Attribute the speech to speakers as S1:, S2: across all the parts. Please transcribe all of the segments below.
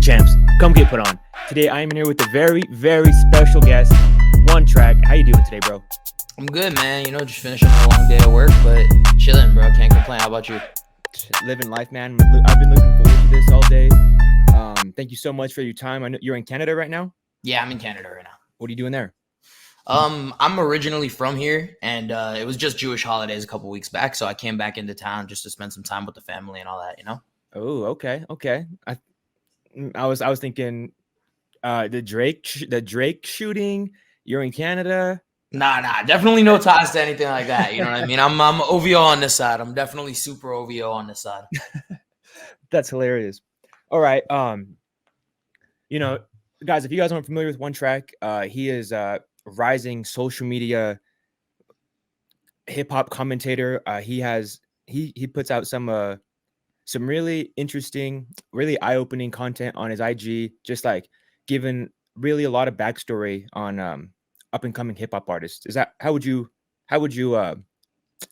S1: Champs, come get put on. Today I am here with a very, very special guest, OneTrack. How you doing today, bro?
S2: I'm good, man. You know, just finishing a long day of work, but chilling, bro. Can't complain. How about you?
S1: Living life, man. I've been looking forward to this all day. Thank you so much for your time. I know you're in Canada right now.
S2: Yeah, I'm in Canada right now.
S1: What are you doing there?
S2: I'm originally from here, and it was just Jewish holidays a couple weeks back, so I came back into town just to spend some time with the family and all that, you know?
S1: Oh, okay. I was thinking the Drake shooting. You're in Canada.
S2: Nah, definitely no ties to anything like that. You know what I mean? I'm OVO on this side. I'm definitely super OVO on this side.
S1: That's hilarious. All right. You know, guys, if you guys aren't familiar with OneTrack, he is a rising social media hip hop commentator. He puts out some really interesting, really eye-opening content on his IG, just like giving really a lot of backstory on up and coming hip hop artists. How would you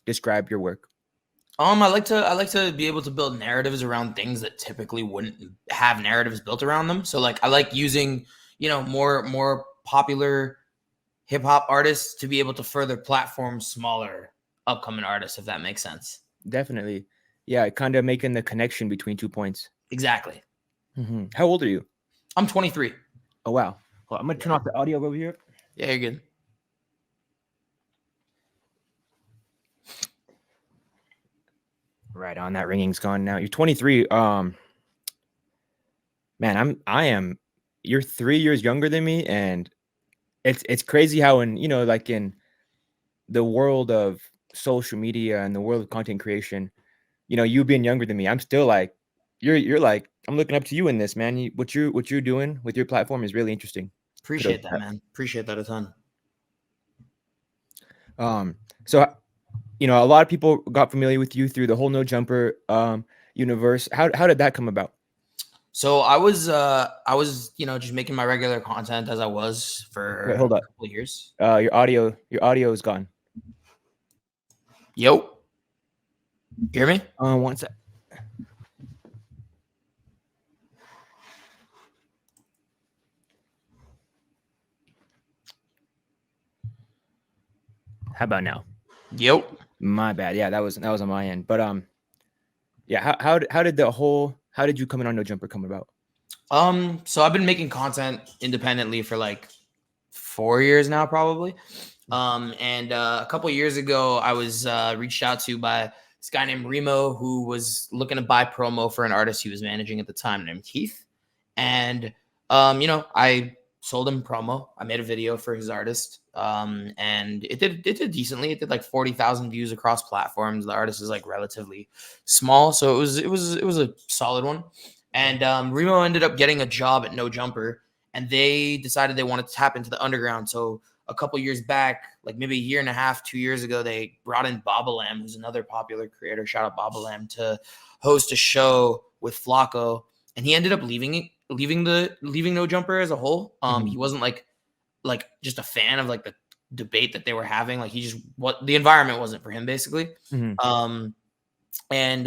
S1: describe your work?
S2: I like to be able to build narratives around things that typically wouldn't have narratives built around them. So like I like using, you know, more popular hip hop artists to be able to further platform smaller upcoming artists, if that makes sense.
S1: Definitely. Yeah, kind of making the connection between 2 points.
S2: Exactly.
S1: Mm-hmm. How old are you?
S2: I'm 23.
S1: Oh, wow. Well, I'm going to turn off the audio over here.
S2: Yeah, you're good.
S1: Right on. That ringing's gone now. You're 23. Man, you're 3 years younger than me, and it's crazy how in the world of social media and the world of content creation, you being younger than me, I'm still like you're like I'm looking up to you in this, man. What you're doing with your platform is really interesting.
S2: Appreciate that, man. Appreciate that a ton.
S1: So a lot of people got familiar with you through the whole No Jumper universe. How did that come about?
S2: So I was just making my regular content as I was for
S1: hold up.
S2: a couple of years.
S1: Your audio is gone.
S2: Yo. Hear me?
S1: One sec. How about now?
S2: Yep.
S1: My bad. Yeah, that was on my end. But yeah, how did you come in on No Jumper come about?
S2: So I've been making content independently for like 4 years now, probably. And a couple of years ago, I was reached out to by this guy named Remo, who was looking to buy promo for an artist he was managing at the time named Keith. And I sold him promo. I made a video for his artist. And it did decently. It did like 40,000 views across platforms. The artist is like relatively small, so it was a solid one. And Remo ended up getting a job at No Jumper, and they decided they wanted to tap into the underground. So a couple years back, like maybe a year and a half, 2 years ago, they brought in Babalam, who's another popular creator. Shout out Babalam, to host a show with Flacco, and he ended up leaving No Jumper as a whole. He wasn't like just a fan of like the debate that they were having. Like the environment wasn't for him, basically.
S1: Mm-hmm.
S2: And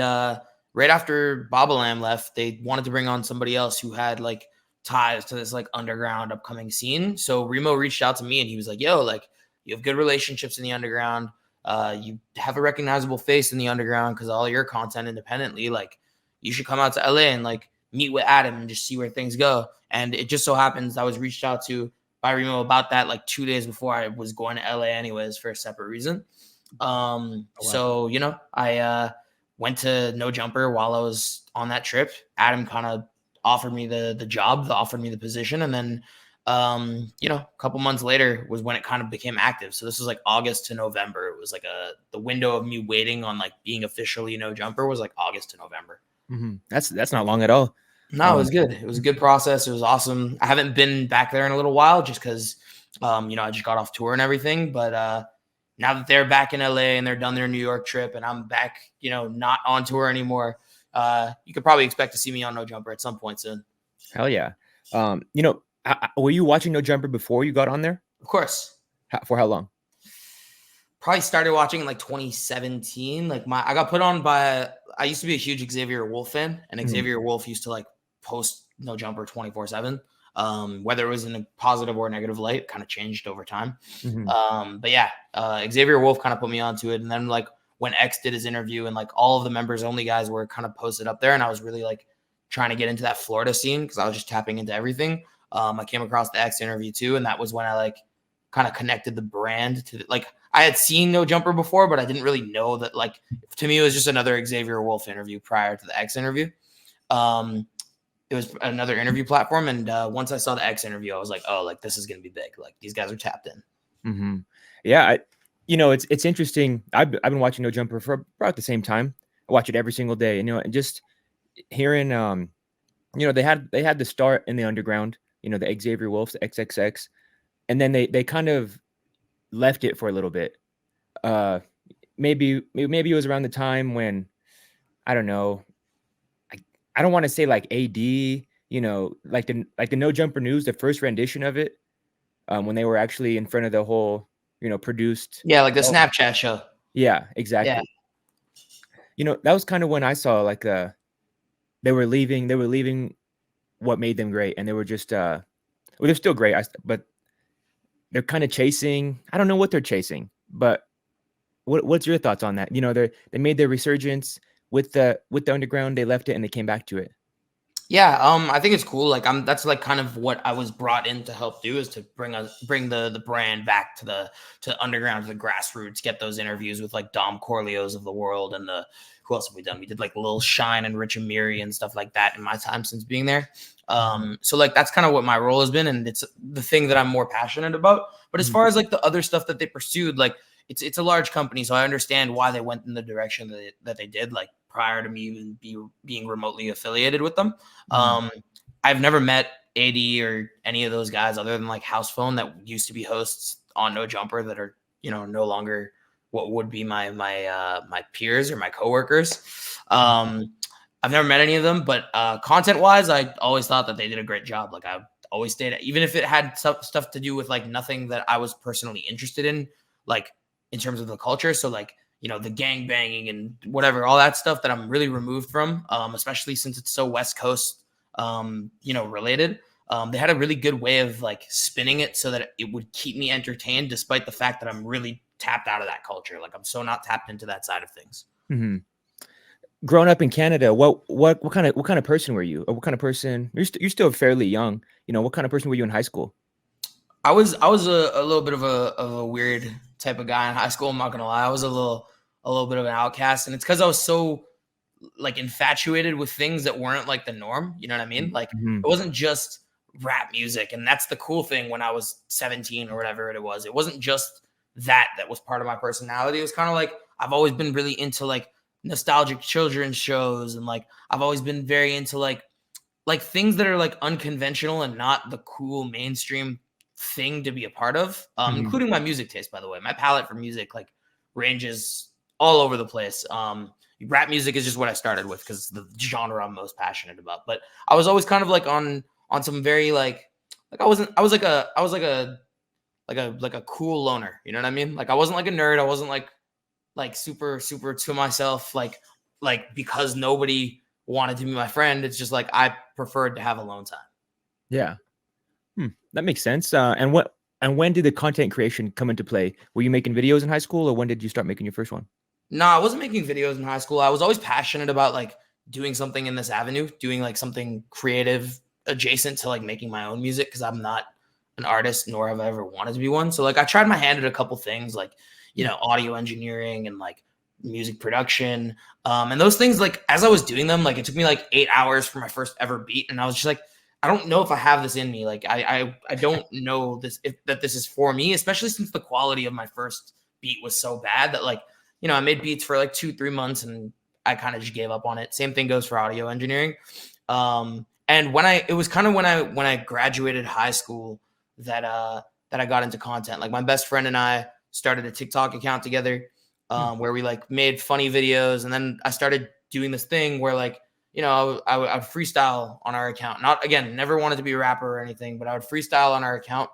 S2: right after Babalam left, they wanted to bring on somebody else who had like ties to this like underground upcoming scene. So Remo reached out to me and he was like, yo, like you have good relationships in the underground. You have a recognizable face in the underground because all your content independently, like you should come out to LA and like meet with Adam and just see where things go. And it just so happens I was reached out to by Remo about that like 2 days before I was going to LA anyways for a separate reason. So, I went to No Jumper while I was on that trip. Adam kind of offered me the job, offered me the position. And then, a couple months later was when it kind of became active. So this was like August to November. It was like the window of me waiting on like being officially No Jumper was like August to November.
S1: Mm-hmm. That's not long at all.
S2: No, it was good. It was a good process. It was awesome. I haven't been back there in a little while just because, I just got off tour and everything. But now that they're back in LA and they're done their New York trip and I'm back, not on tour anymore, you could probably expect to see me on No Jumper at some point soon.
S1: Hell yeah. Were you watching No Jumper before you got on there?
S2: Of course.
S1: For how long?
S2: Probably started watching in like 2017. I got put on by, I used to be a huge Xavier Wolf fan, and Xavier Wolf used to like post No Jumper 24/7. Whether it was in a positive or negative light, kind of changed over time. But yeah, Xavier Wolf kind of put me onto it. And then like when X did his interview and like all of the members only guys were kind of posted up there, and I was really like trying to get into that Florida scene because I was just tapping into everything. I came across the X interview too, and that was when I like kind of connected the brand to like I had seen No Jumper before, but I didn't really know that. Like to me, it was just another Xavier Wolf interview prior to the X interview. It was another interview platform, and once I saw the X interview, I was like, oh, like this is gonna be big. Like these guys are tapped in.
S1: Yeah, it's interesting. I've been watching No Jumper for about the same time. I watch it every single day, and just hearing they had the start in the underground, the Xavier Wolves, the XXX, and then they kind of left it for a little bit. Maybe it was around the time when, I don't know, I don't want to say like AD, like the No Jumper News, the first rendition of it, when they were actually in front of the whole, produced.
S2: Yeah, like the Snapchat show.
S1: Yeah, exactly.
S2: Yeah.
S1: That was kind of when I saw like they were leaving what made them great, and they were just well, they're still great, but they're kind of chasing. I don't know what they're chasing, but what's your thoughts on that? They made their resurgence with the underground. They left it and they came back to it.
S2: Yeah, I think it's cool. Like that's like kind of what I was brought in to help do, is to bring the brand back to underground, to the grassroots, get those interviews with like Dom Corleos of the world, and who else have we done? We did like Lil Shine and Rich Amiri and stuff like that in my time since being there. So like that's kind of what my role has been, and it's the thing that I'm more passionate about. But as far as like the other stuff that they pursued, like it's a large company, so I understand why they went in the direction that they did. Like prior to me even being remotely affiliated with them. I've never met AD or any of those guys other than like House Phone that used to be hosts on No Jumper that are, no longer what would be my peers or my coworkers. I've never met any of them, but content wise, I always thought that they did a great job. Like I always stayed, even if it had stuff to do with like nothing that I was personally interested in, like in terms of the culture. So like, the gang banging and whatever, all that stuff that I'm really removed from, especially since it's so West Coast, related. They had a really good way of like spinning it so that it would keep me entertained, despite the fact that I'm really tapped out of that culture. Like I'm so not tapped into that side of things.
S1: Growing up in Canada, what kind of person were you? Or what kind of person? You're still fairly young. What kind of person were you in high school?
S2: I was a little bit of a weird type of guy in high school. I'm not gonna lie. I was a little bit of an outcast, and it's because I was so like infatuated with things that weren't like the norm. You know what I mean? Like it wasn't just rap music, and that's the cool thing. When I was 17 or whatever it was, it wasn't just that was part of my personality. It was kind of like I've always been really into like nostalgic children's shows, and like I've always been very into like things that are like unconventional and not the cool mainstream thing to be a part of, including my music taste, by the way. My palette for music like ranges all over the place. Rap music is just what I started with because it's the genre I'm most passionate about. But I was always kind of like on some very like I was like a cool loner. You know what I mean? Like I wasn't like a nerd. I wasn't like super to myself like because nobody wanted to be my friend. It's just like I preferred to have alone time.
S1: Yeah. That makes sense. And when did the content creation come into play? Were you making videos in high school, or when did you start making your first one?
S2: No, I wasn't making videos in high school. I was always passionate about like doing something in this avenue, doing like something creative adjacent to like making my own music, because I'm not an artist, nor have I ever wanted to be one. So like I tried my hand at a couple things like, audio engineering and like music production. And those things, like as I was doing them, like it took me like 8 hours for my first ever beat. And I was just like, I don't know if I have this in me. Like I don't know that this is for me, especially since the quality of my first beat was so bad that like, I made beats for like 2-3 months and I kind of just gave up on it. Same thing goes for audio engineering. And it was kind of when I graduated high school that I got into content. Like my best friend and I started a TikTok account together, where we like made funny videos. And then I started doing this thing where like, I would freestyle on our account. Not, again, never wanted to be a rapper or anything, but I would freestyle on our account.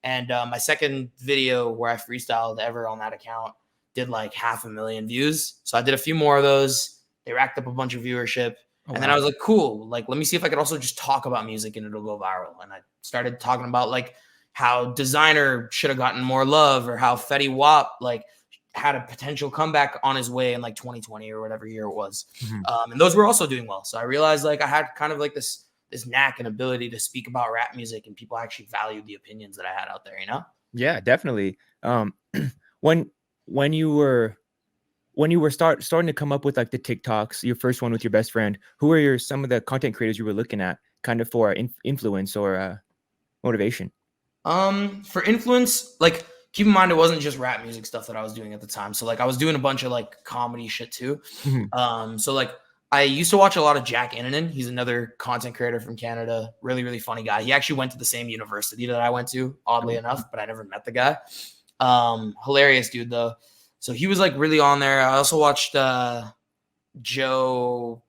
S2: And my second video where I freestyled ever on that account did like 500,000 views. So I did a few more of those. They racked up a bunch of viewership.
S1: Oh,
S2: And then I
S1: wow.
S2: was like, cool, like, let me see if I could also just talk about music and it'll go viral. And I started talking about like how Designer should have gotten more love, or how Fetty Wap like had a potential comeback on his way in like 2020 or whatever year it was.
S1: Mhm.
S2: And those were also doing well. So I realized like I had kind of like this knack and ability to speak about rap music, and people actually valued the opinions that I had out there, you know?
S1: Yeah, definitely. When when you were starting to come up with like the TikToks, your first one with your best friend, who were some of the content creators you were looking at, kind of for influence or motivation?
S2: For influence, like keep in mind it wasn't just rap music stuff that I was doing at the time. So like I was doing a bunch of like comedy shit too.
S1: Mhm.
S2: So like I used to watch a lot of Jack Innanen. He's another content creator from Canada. Really, really funny guy. He actually went to the same university that I went to, oddly enough, but I never met the guy. Hilarious dude though. So he was like really on there. I also watched Joe,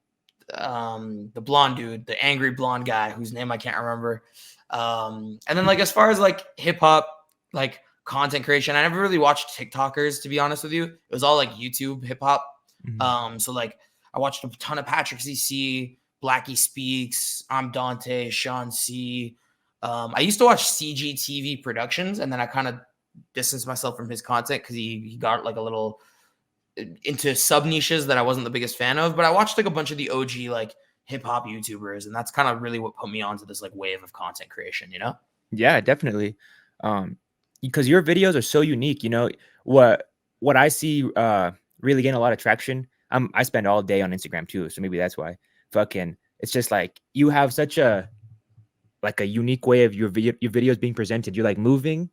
S2: the blonde dude, the angry blonde guy whose name I can't remember. And then like as far as like hip hop, like content creation, I never really watched TikTokers, to be honest with you. It was all like YouTube hip hop.
S1: Mhm.
S2: So like I watched a ton of Patrick CC, Blackie Speaks, I'm Dante, Sean C. I used to watch CGTV Productions, and then I kind of distanced myself from his content because he got like a little into sub niches that I wasn't the biggest fan of. But I watched like a bunch of the OG like hip hop YouTubers, and that's kind of really what put me onto this like wave of content creation, you know?
S1: Yeah, definitely. Because your videos are so unique. What I see really gain a lot of traction. I spend all day on Instagram too, so maybe that's why. Fucking, it's just like you have such a unique way of your videos being presented. You're like moving.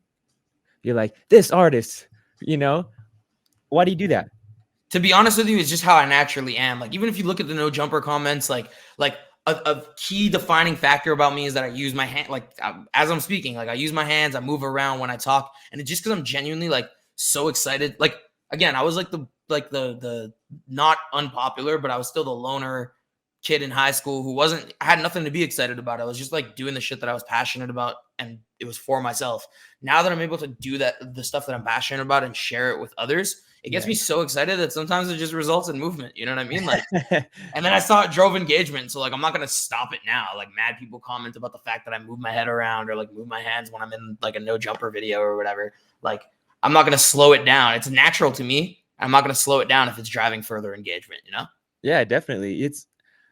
S1: You're like this artist. You know why do you do that?
S2: To be honest with you, it's just how I naturally am. Like even if you look at the no jumper comments, like a key defining factor about me is that I use my hand. Like as I'm speaking, like I use my hands. I move around when I talk, and it's just because I'm genuinely like so excited. Like again, I was like the not unpopular, but I was still the loner kid in high school who wasn't. I had nothing to be excited about. I was just like doing the shit that I was passionate about, and it was for myself. Now that I'm able to do that, the stuff that I'm passionate about, and share it with others, it gets
S1: Yeah.
S2: me so excited that sometimes it just results in movement. You know what I mean? Like, and then I saw it drove engagement. So like, I'm not going to stop it now. Like mad people comment about the fact that I move my head around or like move my hands when I'm in like a no jumper video or whatever. Like I'm not going to slow it down. It's natural to me. I'm not going to slow it down if it's driving further engagement, you know?
S1: Yeah, definitely. It's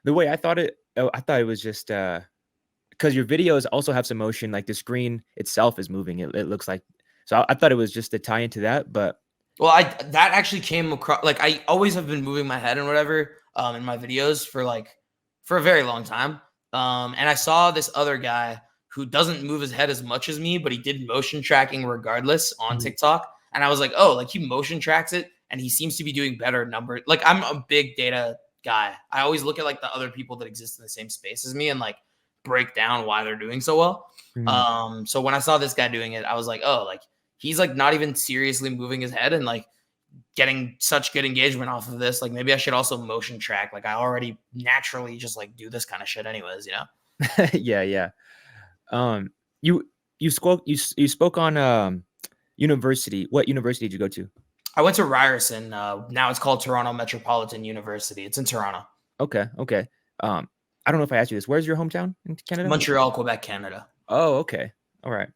S1: the way I thought it. I thought it was just because your videos also have some motion, like the screen itself is moving. It looks like. So I thought it was just a tie into that, but
S2: Well, that actually came across like I always have been moving my head and whatever in my videos for a very long time. And I saw this other guy who doesn't move his head as much as me, but he did motion tracking regardless on
S1: Mhm.
S2: TikTok. And I was like, oh, like he motion tracks it and he seems to be doing better number. Like I'm a big data guy. I always look at like the other people that exist in the same space as me and like break down why they're doing so well.
S1: Mhm.
S2: So when I saw this guy doing it, I was like, oh, like he's like not even seriously moving his head and like getting such good engagement off of this. Like maybe I should also motion track. Like I already naturally just like do this kind of shit anyways, you know?
S1: Yeah, yeah. Um, you you spoke on university. What university did you go to?
S2: I went to Ryerson. Now it's called Toronto Metropolitan University. It's in Toronto.
S1: Okay, okay. Um, I don't know if I asked you this. Where's your hometown in Canada?
S2: Montreal, Quebec, Canada.
S1: Oh, okay. All right.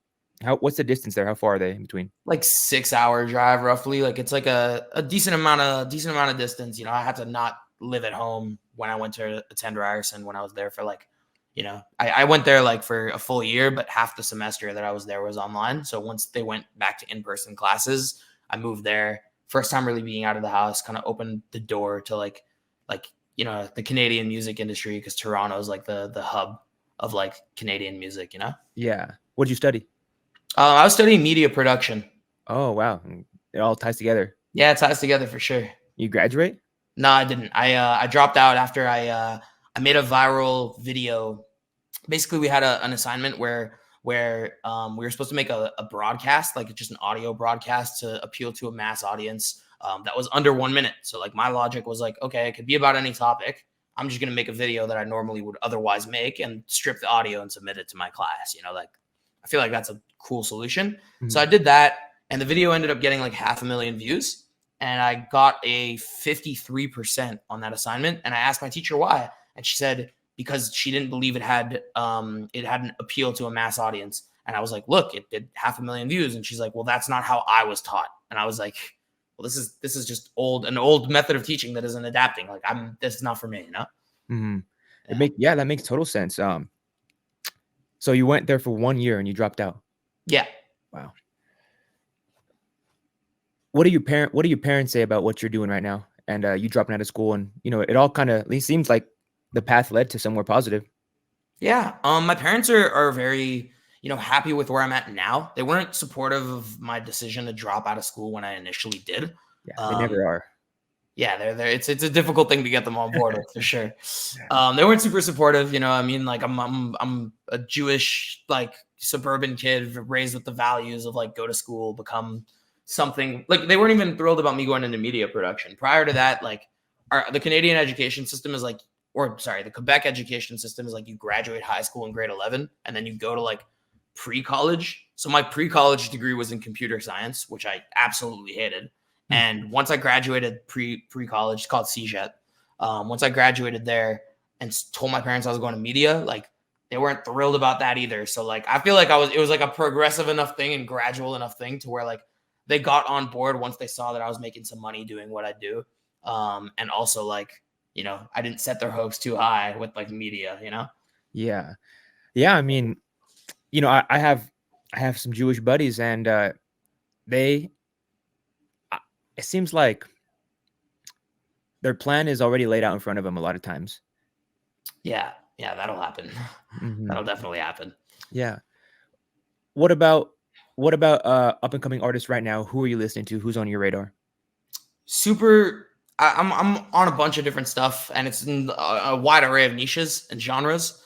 S1: What's the distance there? How far are they in between?
S2: Like 6 hour drive roughly. Like it's like a decent amount of distance. You know, I had to not live at home when I went to attend Ryerson when I was there for like, you know, I went there like for a full year, but half the semester that I was there was online. So once they went back to in-person classes, I moved there. First time really being out of the house, kind of opened the door to like, you know, the Canadian music industry because Toronto is like the hub of like Canadian music, you know?
S1: Yeah. What did you study?
S2: I was studying media production.
S1: Oh, wow. It all ties together.
S2: Yeah, it ties together for sure.
S1: You graduate?
S2: No, I didn't. I dropped out after I made a viral video. Basically, we had an assignment where we were supposed to make a broadcast, like just an audio broadcast to appeal to a mass audience that was under 1 minute. So like my logic was like, okay, it could be about any topic. I'm just gonna make a video that I normally would otherwise make and strip the audio and submit it to my class. You know, like I feel like that's a cool solution. So
S1: Mhm.
S2: I did that, and the video ended up getting like 500,000 views, and I got a 53% on that assignment. And I asked my teacher why, And she said because she didn't believe it had an appeal to a mass audience. And I was like, look, it did 500,000 views. And she's like, well, that's not how I was taught. And I was like, well, this is just an old method of teaching that isn't adapting. Like this is not for me, you know?
S1: Mm-hmm. That makes total sense. So you went there for 1 year and you dropped out.
S2: Yeah.
S1: Wow. What do your parents say about what you're doing right now? And you dropping out of school, and it all kind of, it seems like the path led to somewhere positive.
S2: Yeah. My parents are very, happy with where I'm at now. They weren't supportive of my decision to drop out of school when I initially did.
S1: Yeah, they never are.
S2: Yeah, they're it's a difficult thing to get them on board with for sure. They weren't super supportive, I mean, like I'm a Jewish like suburban kid raised with the values of like go to school, become something. Like they weren't even thrilled about me going into media production. Prior to that, like the Canadian education system is like, the Quebec education system is like you graduate high school in grade 11 and then you go to like pre-college. So my pre-college degree was in computer science, which I absolutely hated. And once I graduated pre-college, it's called CJET. Once I graduated there and told my parents I was going to media, like they weren't thrilled about that either. So like I feel like it was like a progressive enough thing and gradual enough thing to where like they got on board once they saw that I was making some money doing what I do. And also like, I didn't set their hopes too high with like media,
S1: Yeah. Yeah. I mean, I have some Jewish buddies, and it seems like their plan is already laid out in front of them a lot of times.
S2: Yeah, that'll happen. Mm-hmm. That'll definitely happen.
S1: Yeah. What about up and coming artists right now? Who are you listening to? Who's on your radar?
S2: I'm on a bunch of different stuff, and it's in a wide array of niches and genres.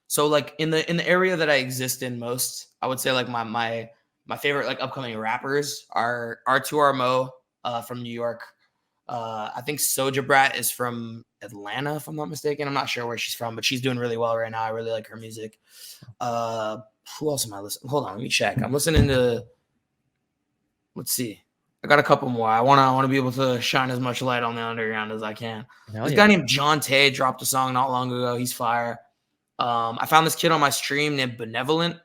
S2: So like in the area that I exist in most, I would say like my favorite like upcoming rappers are R2RMO from New York. I think Soja Brat is from Atlanta, if I'm not mistaken. I'm not sure where she's from, but she's doing really well right now. I really like her music. Who else am I listening? Hold on, let me check. I'm listening to. Let's see. I got a couple more. I want to be able to shine as much light on the underground as I can. This guy named John Tay dropped a song not long ago. He's fire. I found this kid on my stream named Benevolent.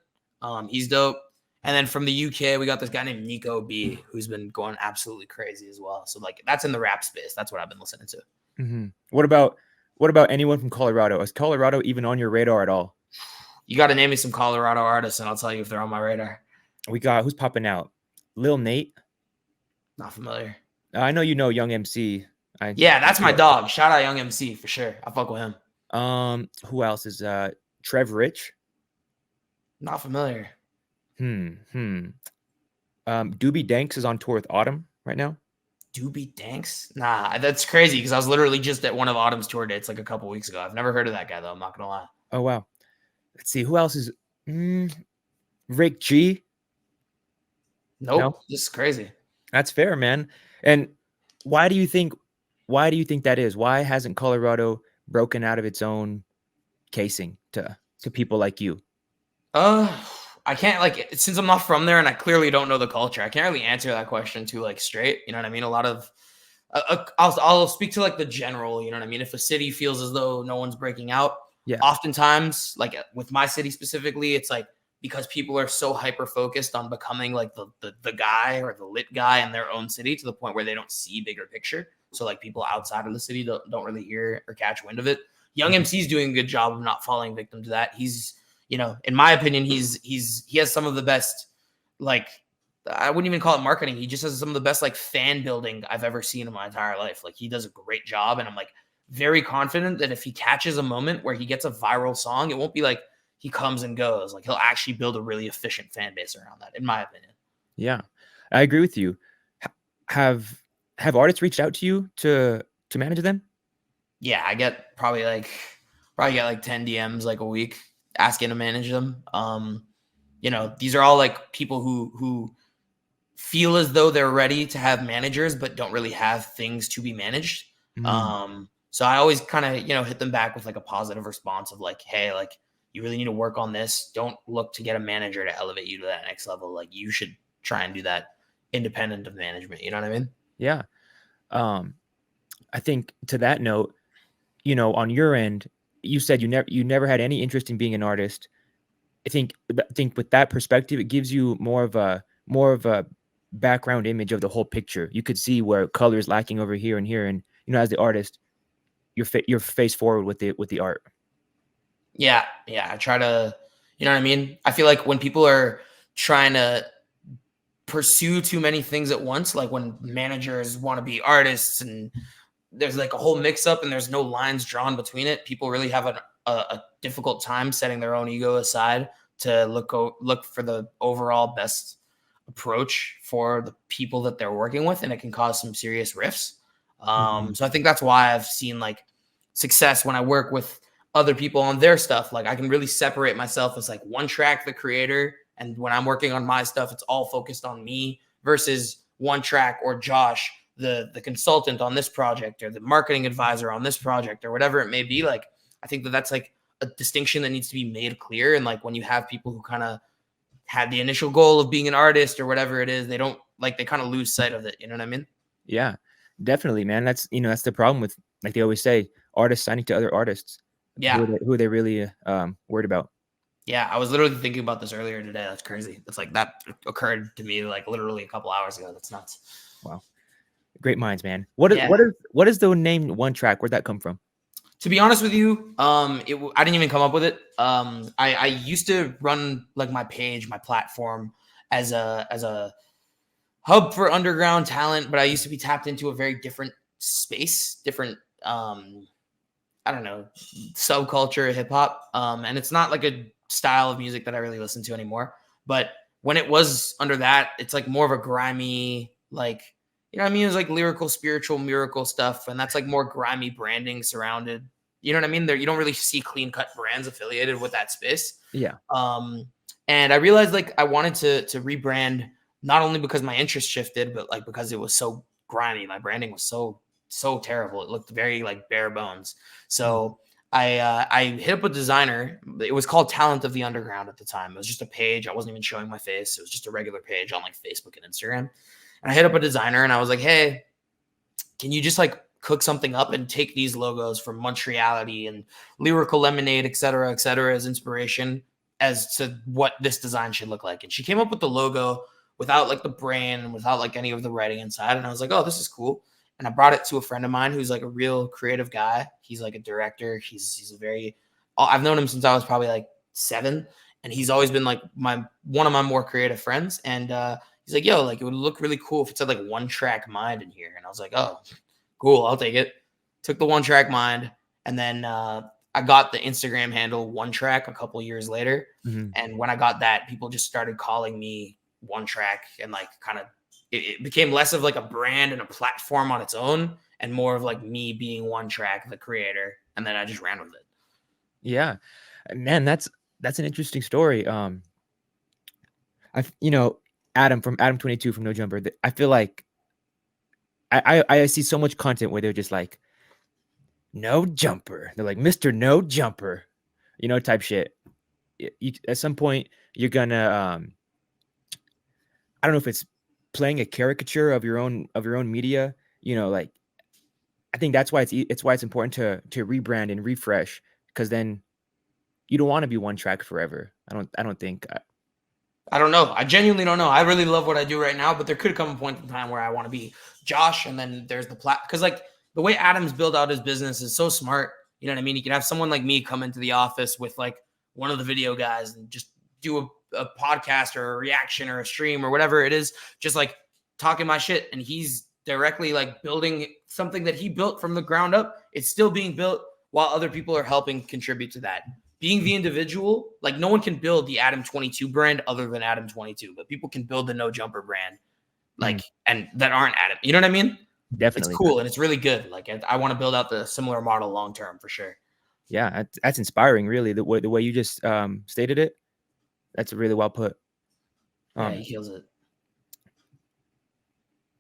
S2: He's dope. And then from the UK, we got this guy named Nico B, who's been going absolutely crazy as well. So like that's in the rap space. That's what I've been listening to.
S1: Mm-hmm. What about anyone from Colorado? Is Colorado even on your radar at all?
S2: You got to name me some Colorado artists, and I'll tell you if they're on my radar.
S1: Who's popping out? Lil Nate.
S2: Not familiar.
S1: I know Young MC.
S2: Yeah, that's my dog. Shout out Young MC for sure. I fuck with him.
S1: Who else is Trev Rich?
S2: Not familiar.
S1: Doobie Danks is on tour with Autumn right now.
S2: Doobie Danks? Nah, that's crazy because I was literally just at one of Autumn's tour dates like a couple weeks ago. I've never heard of that guy though. I'm not gonna lie.
S1: Oh wow. Let's see who else is Rick G.
S2: Nope. No? This is crazy.
S1: That's fair, man. And why do you think that is? Why hasn't Colorado broken out of its own casing to people like you?
S2: I can't like since I'm not from there and I clearly don't know the culture. I can't really answer that question too like straight. You know what I mean? A lot of I'll speak to like the general. You know what I mean? If a city feels as though no one's breaking out, oftentimes like with my city specifically, it's like because people are so hyper focused on becoming like the guy or the lit guy in their own city to the point where they don't see bigger picture. So like people outside of the city don't really hear or catch wind of it. Young MC's doing a good job of not falling victim to that. He's, in my opinion, he has some of the best, like, I wouldn't even call it marketing. He just has some of the best like fan building I've ever seen in my entire life. Like he does a great job. And I'm like very confident that if he catches a moment where he gets a viral song, it won't be like he comes and goes. Like he'll actually build a really efficient fan base around that, in my opinion.
S1: Yeah, I agree with you. Have artists reached out to you to manage them?
S2: Yeah, I get probably get like 10 DMs like a week asking to manage them. These are all like people who feel as though they're ready to have managers, but don't really have things to be managed. So I always kind of, hit them back with like a positive response of like, hey, like you really need to work on this. Don't look to get a manager to elevate you to that next level. Like you should try and do that independent of management. You know what I mean?
S1: Yeah. I think to that note, on your end, you said you never had any interest in being an artist. I think with that perspective, it gives you more of a background image of the whole picture. You could see where color is lacking over here and here, and as the artist, you're face forward with the art.
S2: Yeah, I try to, you know what I mean? I feel like when people are trying to pursue too many things at once, like when managers want to be artists and there's like a whole mix up and there's no lines drawn between it, people really have a difficult time setting their own ego aside to look for the overall best approach for the people that they're working with, and it can cause some serious rifts. So I think that's why I've seen like success when I work with other people on their stuff. Like I can really separate myself as like OneTrack, the creator, and when I'm working on my stuff, it's all focused on me versus OneTrack or Josh, the consultant on this project or the marketing advisor on this project or whatever it may be. Like I think that's like a distinction that needs to be made clear. And like when you have people who kind of had the initial goal of being an artist or whatever it is, they kind of lose sight of it. You know what I mean?
S1: Yeah, definitely, man. That's the problem with, like they always say, artists signing to other artists.
S2: Yeah.
S1: Who are they really worried about?
S2: Yeah, I was literally thinking about this earlier today. That's crazy. It's like that occurred to me like literally a couple hours ago. That's nuts.
S1: Wow. Great minds, man. What is the name OneTrack? Where'd that come from?
S2: To be honest with you, I didn't even come up with it. I used to run like my page, my platform as a hub for underground talent, but I used to be tapped into a very different space, different I don't know, subculture, hip hop. And it's not like a style of music that I really listen to anymore. But when it was under that, it's like more of a grimy, like, you know what I mean? It was like lyrical, spiritual, miracle stuff. And that's like more grimy branding surrounded. You know what I mean? There, you don't really see clean cut brands affiliated with that space.
S1: Yeah.
S2: And I realized like I wanted to rebrand, not only because my interest shifted, but like because it was so grimy. My branding was so terrible. It looked very like bare bones. So I hit up a designer. It was called Talent of the Underground at the time. It was just a page. I wasn't even showing my face. It was just a regular page on like Facebook and Instagram. And I hit up a designer and I was like, hey, can you just like cook something up and take these logos from Montreality and Lyrical Lemonade, et cetera, as inspiration as to what this design should look like. And she came up with the logo without like the brand and without like any of the writing inside. And I was like, oh, this is cool. And I brought it to a friend of mine who's like a real creative guy. He's like a director. He's a very, I've known him since I was probably like 7. And he's always been like one of my more creative friends. And he's like, yo, like it would look really cool if it said like OneTrack Mind in here. And I was like, oh, cool. I'll take it. Took the OneTrack Mind. And then I got the Instagram handle OneTrack a couple years later. Mm-hmm. And when I got that, people just started calling me OneTrack, and like kind of, it became less of like a brand and a platform on its own and more of like me being OneTrack, the creator. And then I just ran with it.
S1: Yeah, man, that's an interesting story. Adam from Adam 22 from No Jumper. I feel like I see so much content where they're just like, no jumper. They're like, Mr. No Jumper, type shit. At some point you're gonna, I don't know if it's playing a caricature of your own media, like I think that's why it's important to rebrand and refresh, because then you don't want to be OneTrack forever. I don't think.
S2: I don't know. I genuinely don't know. I really love what I do right now, but there could come a point in time where I want to be Josh, and then there's the because like the way Adam's built out his business is so smart. You know what I mean? You can have someone like me come into the office with like one of the video guys and just do a podcast or a reaction or a stream or whatever it is, just like talking my shit. And he's directly like building something that he built from the ground up. It's still being built while other people are helping contribute to that. Being the individual, like no one can build the Adam 22 brand other than Adam 22, but people can build the No Jumper brand, like, and that aren't Adam. You know what I mean?
S1: Definitely.
S2: It's cool and it's really good. Like I want to build out the similar model long term for sure.
S1: Yeah, that's inspiring. Really, the way you just stated it, that's really well put.
S2: Yeah, he kills it.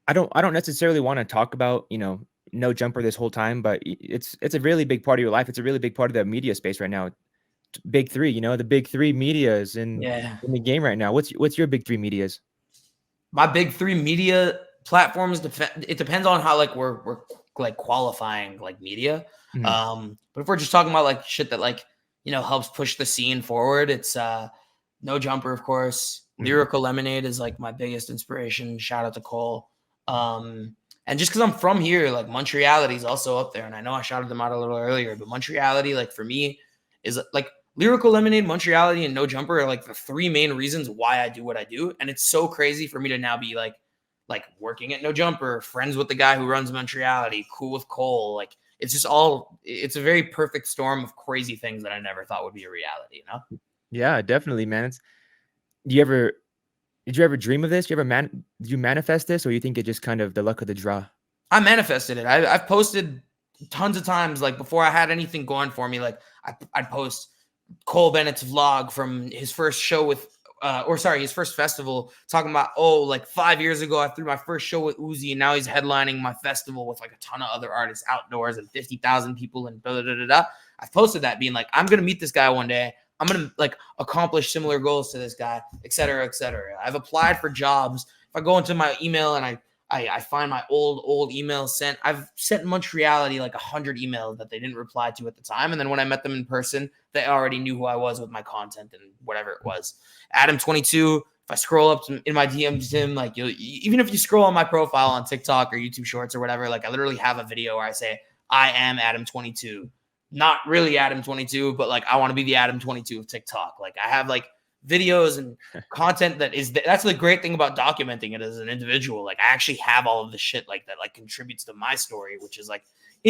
S1: I don't necessarily want to talk about No Jumper this whole time, but it's a really big part of your life. It's a really big part of the media space right now. Big three, the big three medias in the game right now. What's your big three medias?
S2: My big three media platforms it depends on how like we're like qualifying like media. But if we're just talking about like shit that like, you know, helps push the scene forward, it's No Jumper, of course. Lyrical Lemonade is like my biggest inspiration. Shout out to Cole. And just because I'm from here, like Montreality is also up there, and I know I shouted them out a little earlier, but Montreality, like for me, is like Lyrical Lemonade, Montreality, and No Jumper are like the three main reasons why I do what I do. And it's so crazy for me to now be like working at No Jumper, friends with the guy who runs Montreality, cool with Cole. Like it's just it's a very perfect storm of crazy things that I never thought would be a reality, you know?
S1: Yeah, definitely, man. Did you ever dream of this? Did you manifest this, or you think it just kind of the luck of the draw?
S2: I manifested it. I've posted tons of times, like before I had anything going for me. Like I'd post Cole Bennett's vlog from his first show with, his first festival, talking about, like 5 years ago, I threw my first show with Uzi, and now he's headlining my festival with like a ton of other artists outdoors and 50,000 people and da da da da. I've posted that being like, I'm going to meet this guy one day. I'm going to like accomplish similar goals to this guy, et cetera, et cetera. I've applied for jobs. If I go into my email and I find my old emails sent. I've sent Montreality like 100 emails that they didn't reply to at the time. And then when I met them in person, they already knew who I was with my content and whatever it was. Adam22, if I scroll up in my DMs to him, like even if you scroll on my profile on TikTok or YouTube Shorts or whatever, like I literally have a video where I say, I am Adam22. Not really Adam22, but like I want to be the Adam22 of TikTok. Like I have like videos and content that's the great thing about documenting it as an individual. Like I actually have all of the shit like that like contributes to my story, which is like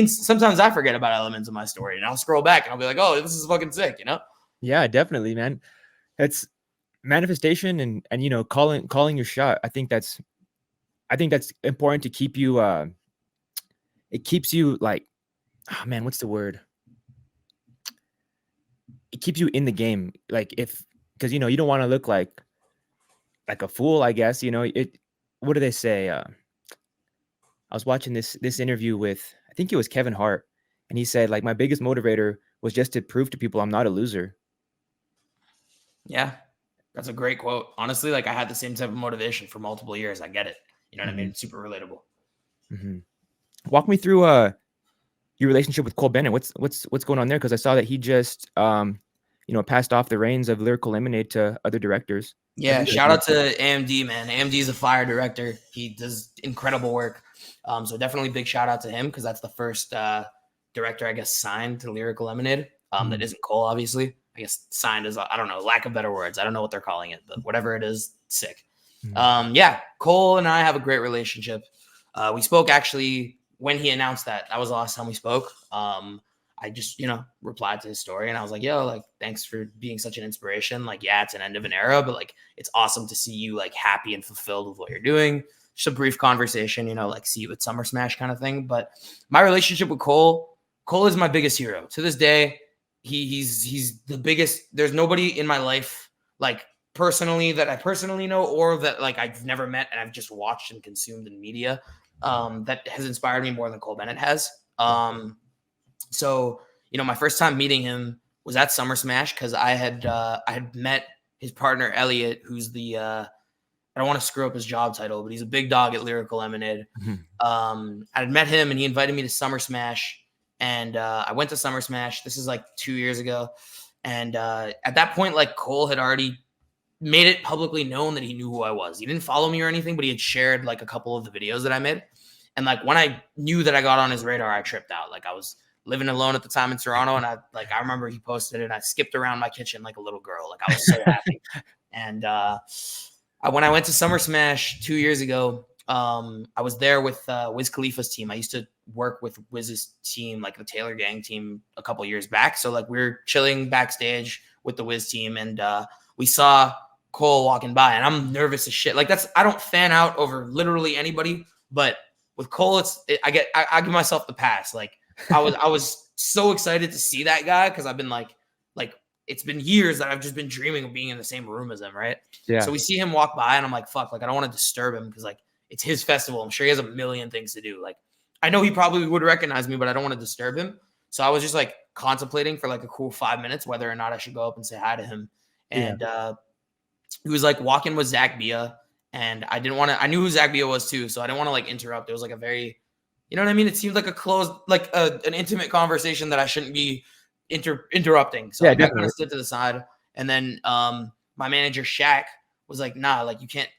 S2: sometimes I forget about elements of my story and I'll scroll back and I'll be like, oh, this is fucking sick, you know?
S1: Yeah, definitely, man. It's manifestation and you know, calling your shot. I think that's important to keep you it keeps you like, oh man, what's the word? It keeps you in the game. Like because you know, you don't want to look like a fool, I guess. You know, what do they say? I was watching this interview with, I think it was Kevin Hart, and he said like my biggest motivator was just to prove to people I'm not a loser.
S2: Yeah, that's a great quote. Honestly, like I had the same type of motivation for multiple years. I get it. You know what I mean? It's super relatable.
S1: Walk me through your relationship with Cole Bennett. What's going on there? Because I saw that he just you know, passed off the reins of Lyrical Lemonade to other directors.
S2: Yeah, shout out to AMD, man. AMD is a fire director. He does incredible work. So definitely big shout out to him because that's the first director, I guess, signed to Lyrical Lemonade. That isn't Cole, obviously. I guess signed is, I don't know, lack of better words. I don't know what they're calling it, but whatever it is, sick. Yeah, Cole and I have a great relationship. We spoke actually when he announced that. That was the last time we spoke. I just, you know, replied to his story and I was like, yo, like, thanks for being such an inspiration. Like, yeah, it's an end of an era, but like, it's awesome to see you like happy and fulfilled with what you're doing. Just a brief conversation, you know, like see you at Summer Smash kind of thing. But my relationship with Cole is my biggest hero to this day. He's the biggest. There's nobody in my life, like personally that I personally know, or that like I've never met and I've just watched and consumed in media that has inspired me more than Cole Bennett has. So, you know, my first time meeting him was at Summer Smash because I had met his partner, Elliot, who's the, I don't want to screw up his job title, but he's a big dog at Lyrical Lemonade. I had met him and he invited me to Summer Smash. And I went to Summer Smash. This is like 2 years ago. And at that point, like Cole had already made it publicly known that he knew who I was. He didn't follow me or anything, but he had shared like a couple of the videos that I made. And like when I knew that I got on his radar, I tripped out. Like I was living alone at the time in Toronto. And I remember he posted it and I skipped around my kitchen like a little girl. Like I was so happy. And when I went to Summer Smash 2 years ago, I was there with Wiz Khalifa's team. I used to work with Wiz's team, like the Taylor Gang team a couple years back. So like we were chilling backstage with the Wiz team and we saw Cole walking by and I'm nervous as shit. Like I don't fan out over literally anybody, but with Cole, I give myself the pass. Like I was so excited to see that guy because I've been like it's been years that I've just been dreaming of being in the same room as him, right? Yeah. So we see him walk by and I'm like, fuck, like I don't want to disturb him because like it's his festival. I'm sure he has a million things to do. Like I know he probably would recognize me, but I don't want to disturb him. So I was just like contemplating for like a cool 5 minutes whether or not I should go up and say hi to him. And he was like walking with Zach Bia and I didn't want to. I knew who Zach Beal was too, so I didn't want to like interrupt. It was like a very, you know what I mean? It seemed like a closed, like an intimate conversation that I shouldn't be interrupting. So
S1: Yeah,
S2: like, I kind
S1: definitely.
S2: of stood to the side, and then my manager Shaq was like, "Nah, like you can't.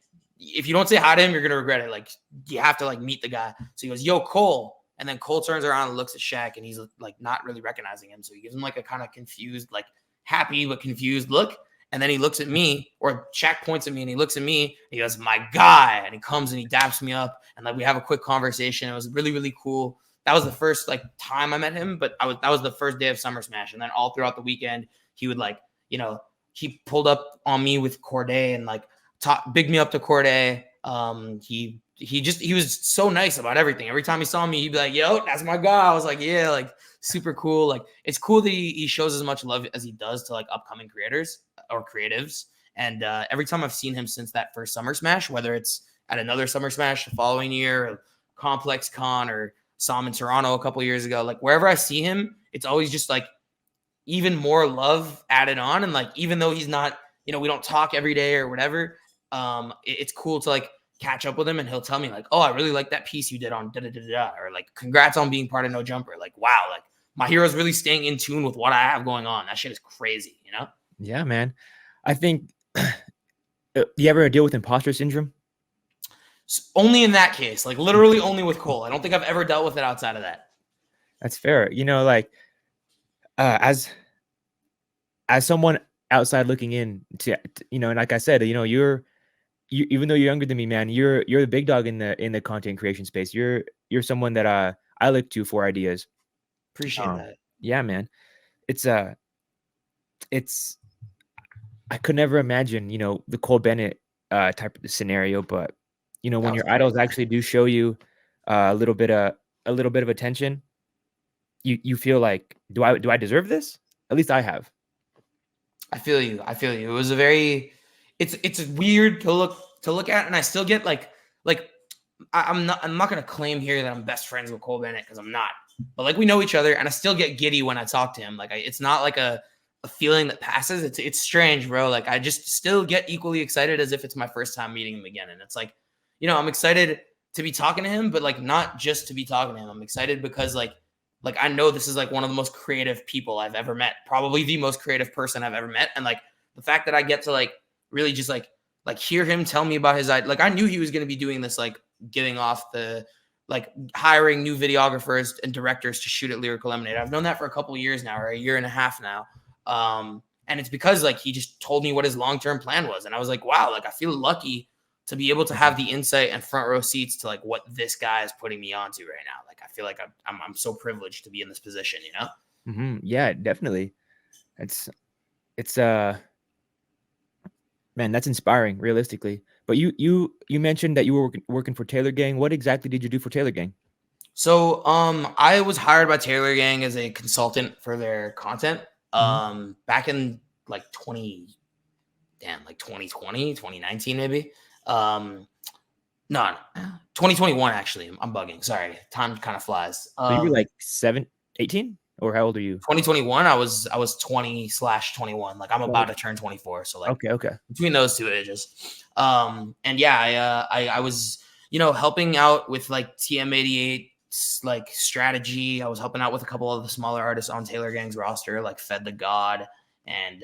S2: If you don't say hi to him, you're gonna regret it. Like you have to like meet the guy." So he goes, "Yo, Cole." And then Cole turns around and looks at Shaq, and he's like not really recognizing him. So he gives him like a kind of confused, like happy but confused look. And then he looks at me, or Shaq points at me, and he looks at me, and he goes, "My guy." And he comes and he daps me up, and like we have a quick conversation. It was really, really cool. That was the first like time I met him, but that was the first day of Summer Smash. And then all throughout the weekend, he would like, he pulled up on me with Corday and like big me up to Corday. He was so nice about everything. Every time he saw me, he'd be like, "Yo, that's my guy." I was like, "Yeah, like super cool." Like it's cool that he shows as much love as he does to like upcoming creators or creatives. And every time I've seen him since that first Summer Smash, whether it's at another Summer Smash the following year, or Complex Con, or saw him in Toronto a couple years ago, like wherever I see him, it's always just like even more love added on. And like even though he's not, we don't talk every day or whatever, it's cool to like catch up with him, and he'll tell me like, "Oh, I really like that piece you did on da da da da," or like, "Congrats on being part of No Jumper." Like, wow, like my hero's really staying in tune with what I have going on. That shit is crazy,
S1: Yeah, man. I think you ever deal with imposter syndrome?
S2: So only in that case, like literally only with Cole. I don't think I've ever dealt with it outside of that.
S1: That's fair. Like as someone outside looking in and like I said, you even though you're younger than me, man, you're the big dog in the content creation space. You're someone that I look to for ideas.
S2: Appreciate that.
S1: Yeah, man. It's it's I could never imagine, the Cole Bennett type of scenario, but
S2: That
S1: when
S2: was
S1: your
S2: great.
S1: idols actually do show you a little bit of attention, you feel like, do I deserve this? At least I have.
S2: I feel you. It was it's weird to look at, and I still get like I'm not gonna claim here that I'm best friends with Cole Bennett, because I'm not. But like we know each other, and I still get giddy when I talk to him. Like it's not like a feeling that passes. It's strange, bro. Like I just still get equally excited as if it's my first time meeting him again. And it's like, I'm excited to be talking to him, but like not just to be talking to him. I'm excited because like I know this is like one of the most creative people I've ever met, probably the most creative person I've ever met. And like the fact that I get to like really just like hear him tell me about his, like I knew he was going to be doing this, like getting off the, like hiring new videographers and directors to shoot at Lyrical Lemonade. I've known that for a couple of years now, or a year and a half now. And it's because like he just told me what his long-term plan was. And I was like, wow, like I feel lucky to be able to have the insight and front row seats to like what this guy is putting me onto right now. Like I feel like I'm so privileged to be in this position,
S1: Yeah, definitely. It's man, that's inspiring, realistically. But you mentioned that you were working for Taylor Gang. What exactly did you do for Taylor Gang?
S2: So I was hired by Taylor Gang as a consultant for their content back in like 2020, 2019 maybe. No, 2021 actually. I'm bugging. Sorry. Time kind of flies.
S1: So you were like 18? Or how old are you?
S2: 2021, I was 20/21. Like I'm about to turn 24. So like
S1: Okay.
S2: between those two ages. And yeah, I was, helping out with like TM88 like strategy. I was helping out with a couple of the smaller artists on Taylor Gang's roster, like Fed the God and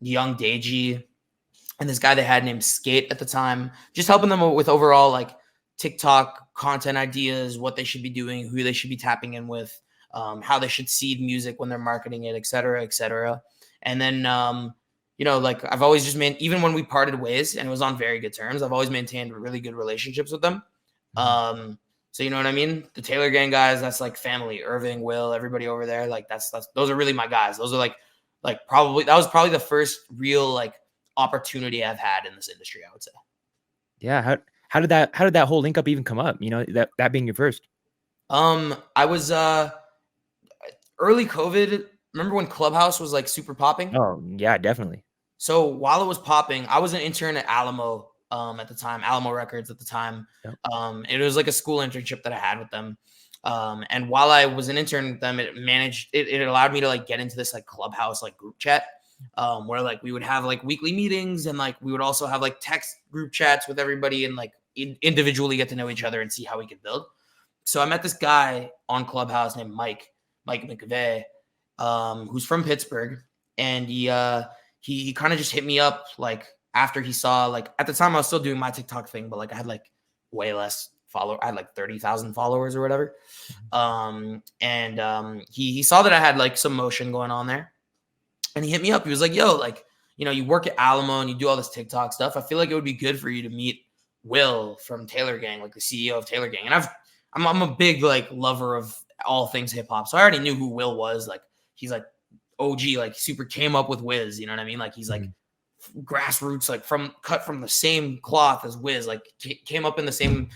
S2: Young Deji, and this guy they had named Skate at the time, just helping them with overall like TikTok content ideas, what they should be doing, who they should be tapping in with, how they should seed music when they're marketing it, et cetera, et cetera. And then, like I've always just even when we parted ways and it was on very good terms, I've always maintained really good relationships with them. So you know what I mean? The Taylor Gang guys, that's like family. Irving, Will, everybody over there, like that's those are really my guys. Those are like probably that was probably the first real like opportunity I've had in this industry, I would say.
S1: Yeah, how did that whole link up even come up? That being your first.
S2: I was early COVID. Remember when Clubhouse was like super popping?
S1: Oh, yeah, definitely.
S2: So while it was popping, I was an intern at Alamo at the time, Alamo Records at the time.
S1: Yep.
S2: It was like a school internship that I had with them. And while I was an intern with them, it allowed me to like get into this like Clubhouse like group chat. where like we would have like weekly meetings, and like we would also have like text group chats with everybody, and like individually get to know each other and see how we could build. So I met this guy on Clubhouse named Mike McVeigh, who's from Pittsburgh, and he kind of just hit me up like after he saw, like, at the time I was still doing my TikTok thing, but like I had like way less follower. I had like 30,000 followers or whatever. He saw that I had like some motion going on there, and he hit me up. He was like, yo, like, you know, you work at Alamo and you do all this TikTok stuff. I feel like it would be good for you to meet Will from Taylor Gang, like the CEO of Taylor Gang. And I'm a big like lover of all things hip hop. So I already knew who Will was. Like, he's like OG, like super came up with Wiz, you know what I mean? Like, he's like grassroots, like cut from the same cloth as Wiz, like came up in the same,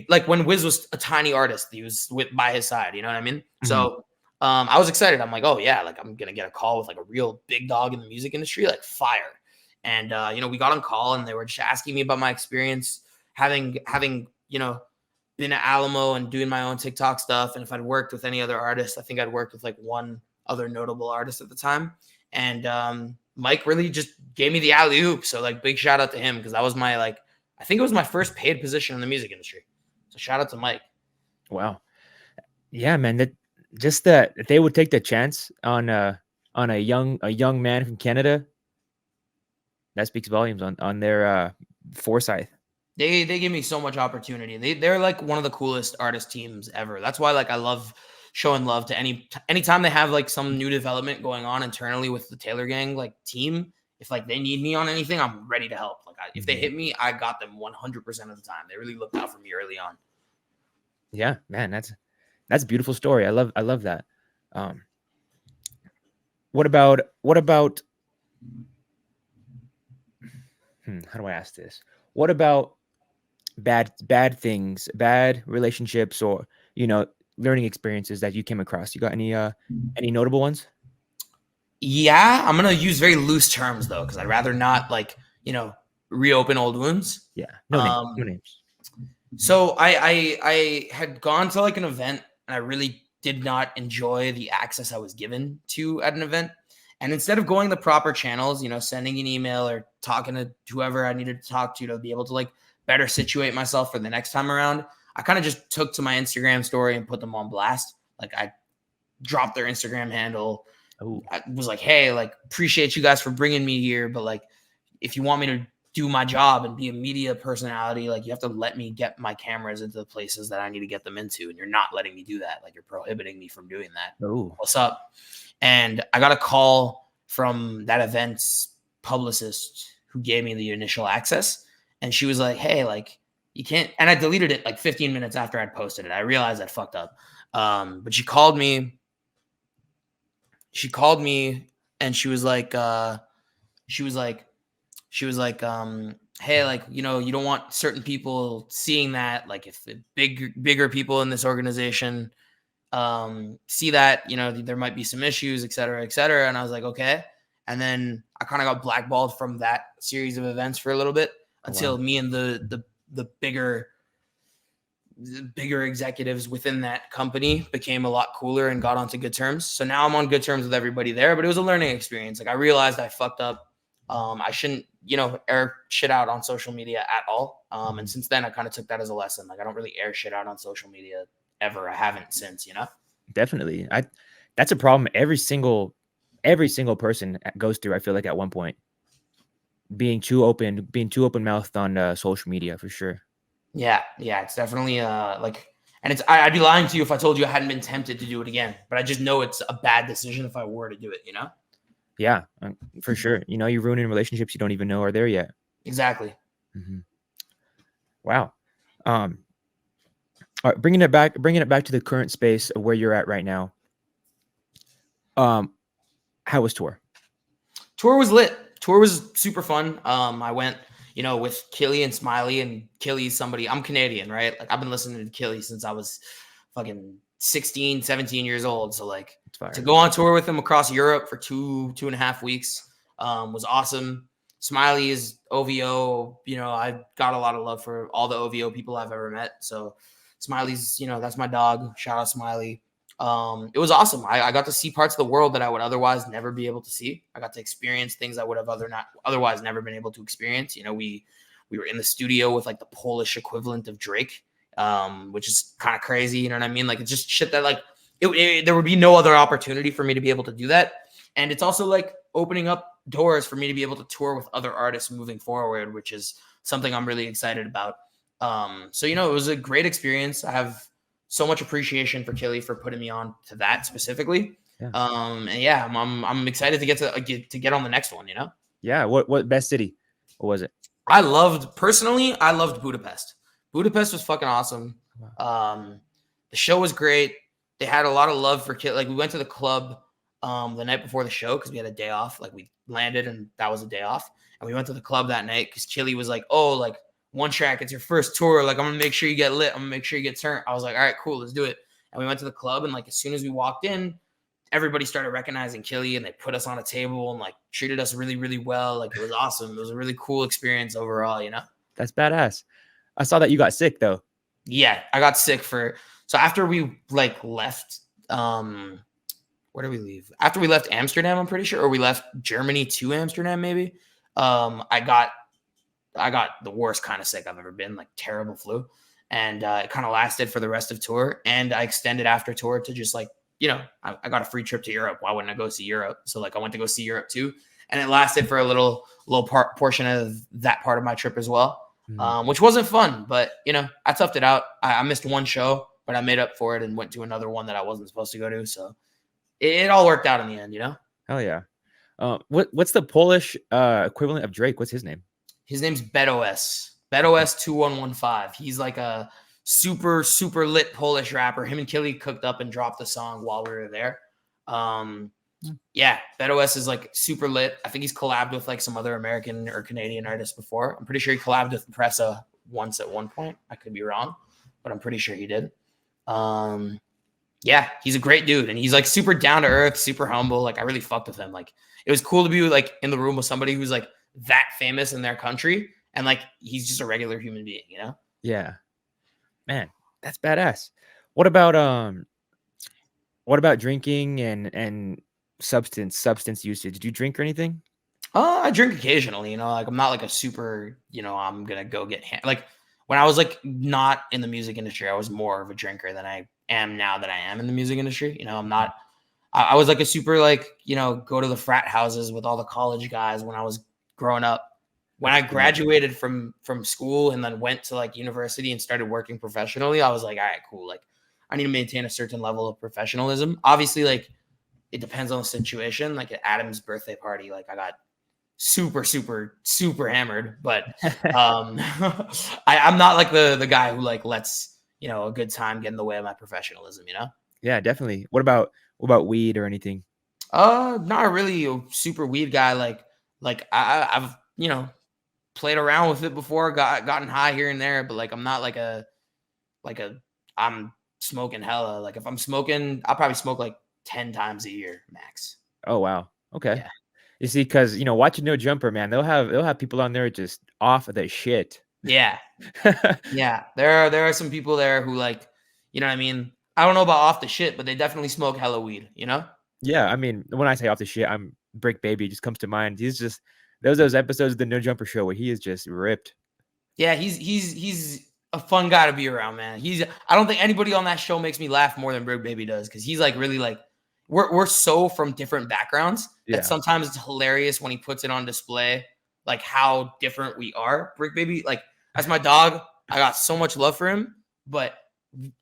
S2: like when Wiz was a tiny artist, he was by his side, you know what I mean? Mm-hmm. So I was excited. I'm like, oh yeah, like I'm gonna get a call with like a real big dog in the music industry, like fire. And you know, we got on call and they were just asking me about my experience having you know, been at Alamo and doing my own TikTok stuff, and if I'd worked with any other artists. I think I'd worked with like one other notable artist at the time. And Mike really just gave me the alley oop. So like big shout out to him, because that was my like, I think it was my first paid position in the music industry. So shout out to Mike. Wow.
S1: Yeah, man. That they would take the chance on a young man from Canada. That speaks volumes on their foresight.
S2: They give me so much opportunity. They're like one of the coolest artist teams ever. That's why like I love showing love to anytime they have like some new development going on internally with the Taylor Gang like team. If like they need me on anything, I'm ready to help. Like if they hit me, I got them 100% of the time. They really looked out for me early on.
S1: Yeah, man, that's a beautiful story. I love that. What about how do I ask this? What about bad things, bad relationships, or, you know, learning experiences that you came across? You got any notable ones?
S2: Yeah, I'm gonna use very loose terms though, because I'd rather not, like, you know, reopen old wounds.
S1: Yeah, no names.
S2: So I had gone to like an event, and I really did not enjoy the access I was given to at an event. And instead of going the proper channels, you know, sending an email or talking to whoever I needed to talk to be able to like better situate myself for the next time around, I kind of just took to my Instagram story and put them on blast. Like, I dropped their Instagram handle. Ooh. I was like, hey, like, appreciate you guys for bringing me here, but like, if you want me to do my job and be a media personality, like, you have to let me get my cameras into the places that I need to get them into, and you're not letting me do that. Like, you're prohibiting me from doing that.
S1: Ooh.
S2: What's up? And I got a call from that event's publicist who gave me the initial access, and she was like, hey, like, you can't. And I deleted it like 15 minutes after I'd posted it. I realized I'd fucked up. But she called me and she was like, hey, like, you know, you don't want certain people seeing that. Like, if the bigger people in this organization see that, you know, there might be some issues, et cetera, et cetera. And I was like, okay. And then I kind of got blackballed from that series of events for a little bit until me and the bigger executives within that company became a lot cooler and got onto good terms. So now I'm on good terms with everybody there, but it was a learning experience. Like, I realized I fucked up. I shouldn't, you know, air shit out on social media at all. And since then I kind of took that as a lesson. Like, I don't really air shit out on social media ever. I haven't since, you know?
S1: Definitely. That's a problem every single person goes through, I feel like, at one point. Being too open mouthed on social media, for sure.
S2: Yeah, it's definitely like, and it's I'd be lying to you if I told you I hadn't been tempted to do it again, but I just know it's a bad decision if I were to do it, you know?
S1: Yeah, for sure. You know, you're ruining relationships you don't even know are there yet.
S2: Exactly.
S1: Mm-hmm. Wow. All right, bringing it back to the current space of where you're at right now. How was tour?
S2: Tour was lit. Tour was super fun. I went, you know, with Killy and Smiley, and Killy's somebody, I'm Canadian, right? Like, I've been listening to Killy since I was fucking 16, 17 years old. So like, to go on tour with him across Europe for 2.5 weeks was awesome. Smiley is OVO. You know, I've got a lot of love for all the OVO people I've ever met. So Smiley's, you know, that's my dog. Shout out Smiley. It was awesome. I got to see parts of the world that I would otherwise never be able to see. I got to experience things I would have otherwise never been able to experience. You know, we were in the studio with like the Polish equivalent of Drake, which is kind of crazy. You know what I mean? Like, it's just shit that like there would be no other opportunity for me to be able to do that. And it's also like opening up doors for me to be able to tour with other artists moving forward, which is something I'm really excited about. So, you know, it was a great experience. I have so much appreciation for Killy for putting me on to that specifically.
S1: Yeah.
S2: And yeah, I'm excited to get on the next one, you know?
S1: Yeah. What best city? What was it?
S2: I loved Budapest. Budapest was fucking awesome.
S1: Wow.
S2: The show was great. They had a lot of love for Killy. Like, we went to the club the night before the show because we had a day off. Like, we landed and that was a day off. And we went to the club that night because Killy was like, oh, like, OneTrack, it's your first tour. Like, I'm gonna make sure you get lit. I'm gonna make sure you get turned. I was like, all right, cool, let's do it. And we went to the club, and like as soon as we walked in, everybody started recognizing Killy, and they put us on a table and like treated us really, really well. Like, it was awesome. It was a really cool experience overall, you know?
S1: That's badass. I saw that you got sick though.
S2: Yeah, I got sick so after we like left, where did we leave? After we left Amsterdam, I'm pretty sure, or we left Germany to Amsterdam, maybe. I got the worst kind of sick I've ever been, like terrible flu. And it kind of lasted for the rest of tour. And I extended after tour to just like, you know, I got a free trip to Europe. Why wouldn't I go see Europe? So like I went to go see Europe too. And it lasted for a little portion of that part of my trip as well, which wasn't fun. But, you know, I toughed it out. I missed one show, but I made up for it and went to another one that I wasn't supposed to go to. So it all worked out in the end, you know?
S1: Hell yeah. What's the Polish equivalent of Drake? What's his name?
S2: His name's BedOS. BedOS 2115. He's like a super, super lit Polish rapper. Him and Killy cooked up and dropped the song while we were there. Yeah, BedOS is like super lit. I think he's collabed with like some other American or Canadian artists before. I'm pretty sure he collabed with Pressa once at one point. I could be wrong, but I'm pretty sure he did. Yeah, he's a great dude, and he's like super down to earth, super humble. Like, I really fucked with him. Like, it was cool to be like in the room with somebody who's like that famous in their country, and like he's just a regular human being, you know?
S1: Yeah, man, that's badass. What about drinking and substance usage? Did you drink or anything?
S2: I drink occasionally, you know, like I'm not like a super, you know, I'm gonna go get like when I was like not in the music industry, I was more of a drinker than I am now that I am in the music industry. You know, I'm not. I was like a super like, you know, go to the frat houses with all the college guys when I was growing up. When I graduated from school and then went to like university and started working professionally, I was like, all right, cool. Like, I need to maintain a certain level of professionalism. Obviously, like it depends on the situation. Like at Adam's birthday party, like I got super, super, super hammered, but I'm not like the guy who like lets, you know, a good time get in the way of my professionalism, you know?
S1: Yeah, definitely. What about weed or anything?
S2: Not really a super weed guy. Like I've, you know, played around with it before, gotten high here and there, but like I'm not like I'm smoking hella. Like if I'm smoking, I'll probably smoke like 10 times a year max.
S1: Oh wow. Okay.
S2: Yeah.
S1: You see, because you know, watching No Jumper, man, they'll have people on there just off of their shit.
S2: Yeah. Yeah. There are some people there who like, you know what I mean? I don't know about off the shit, but they definitely smoke hella weed, you know?
S1: Yeah, I mean, when I say off the shit, I'm Bricc Baby just comes to mind. He's just those episodes of the No Jumper show where he is just ripped.
S2: Yeah, he's a fun guy to be around, man. I don't think anybody on that show makes me laugh more than Bricc Baby does, because he's like really like we're so from different backgrounds that sometimes it's hilarious when he puts it on display, like how different we are. Bricc Baby, like as my dog, I got so much love for him, but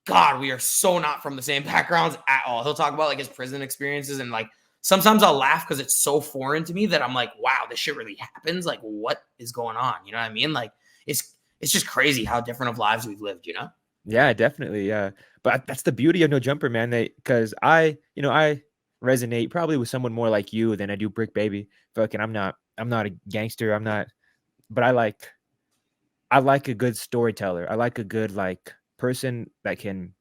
S2: God, we are so not from the same backgrounds at all. He'll talk about like his prison experiences, and like sometimes I'll laugh because it's so foreign to me that I'm like, wow, this shit really happens. Like, what is going on? You know what I mean? Like, it's just crazy how different of lives we've lived, you know?
S1: Yeah, definitely. Yeah. But that's the beauty of No Jumper, man. Because I resonate probably with someone more like you than I do Bricc Baby. Fucking I'm not a gangster. But I like a good storyteller. I like a good like person that can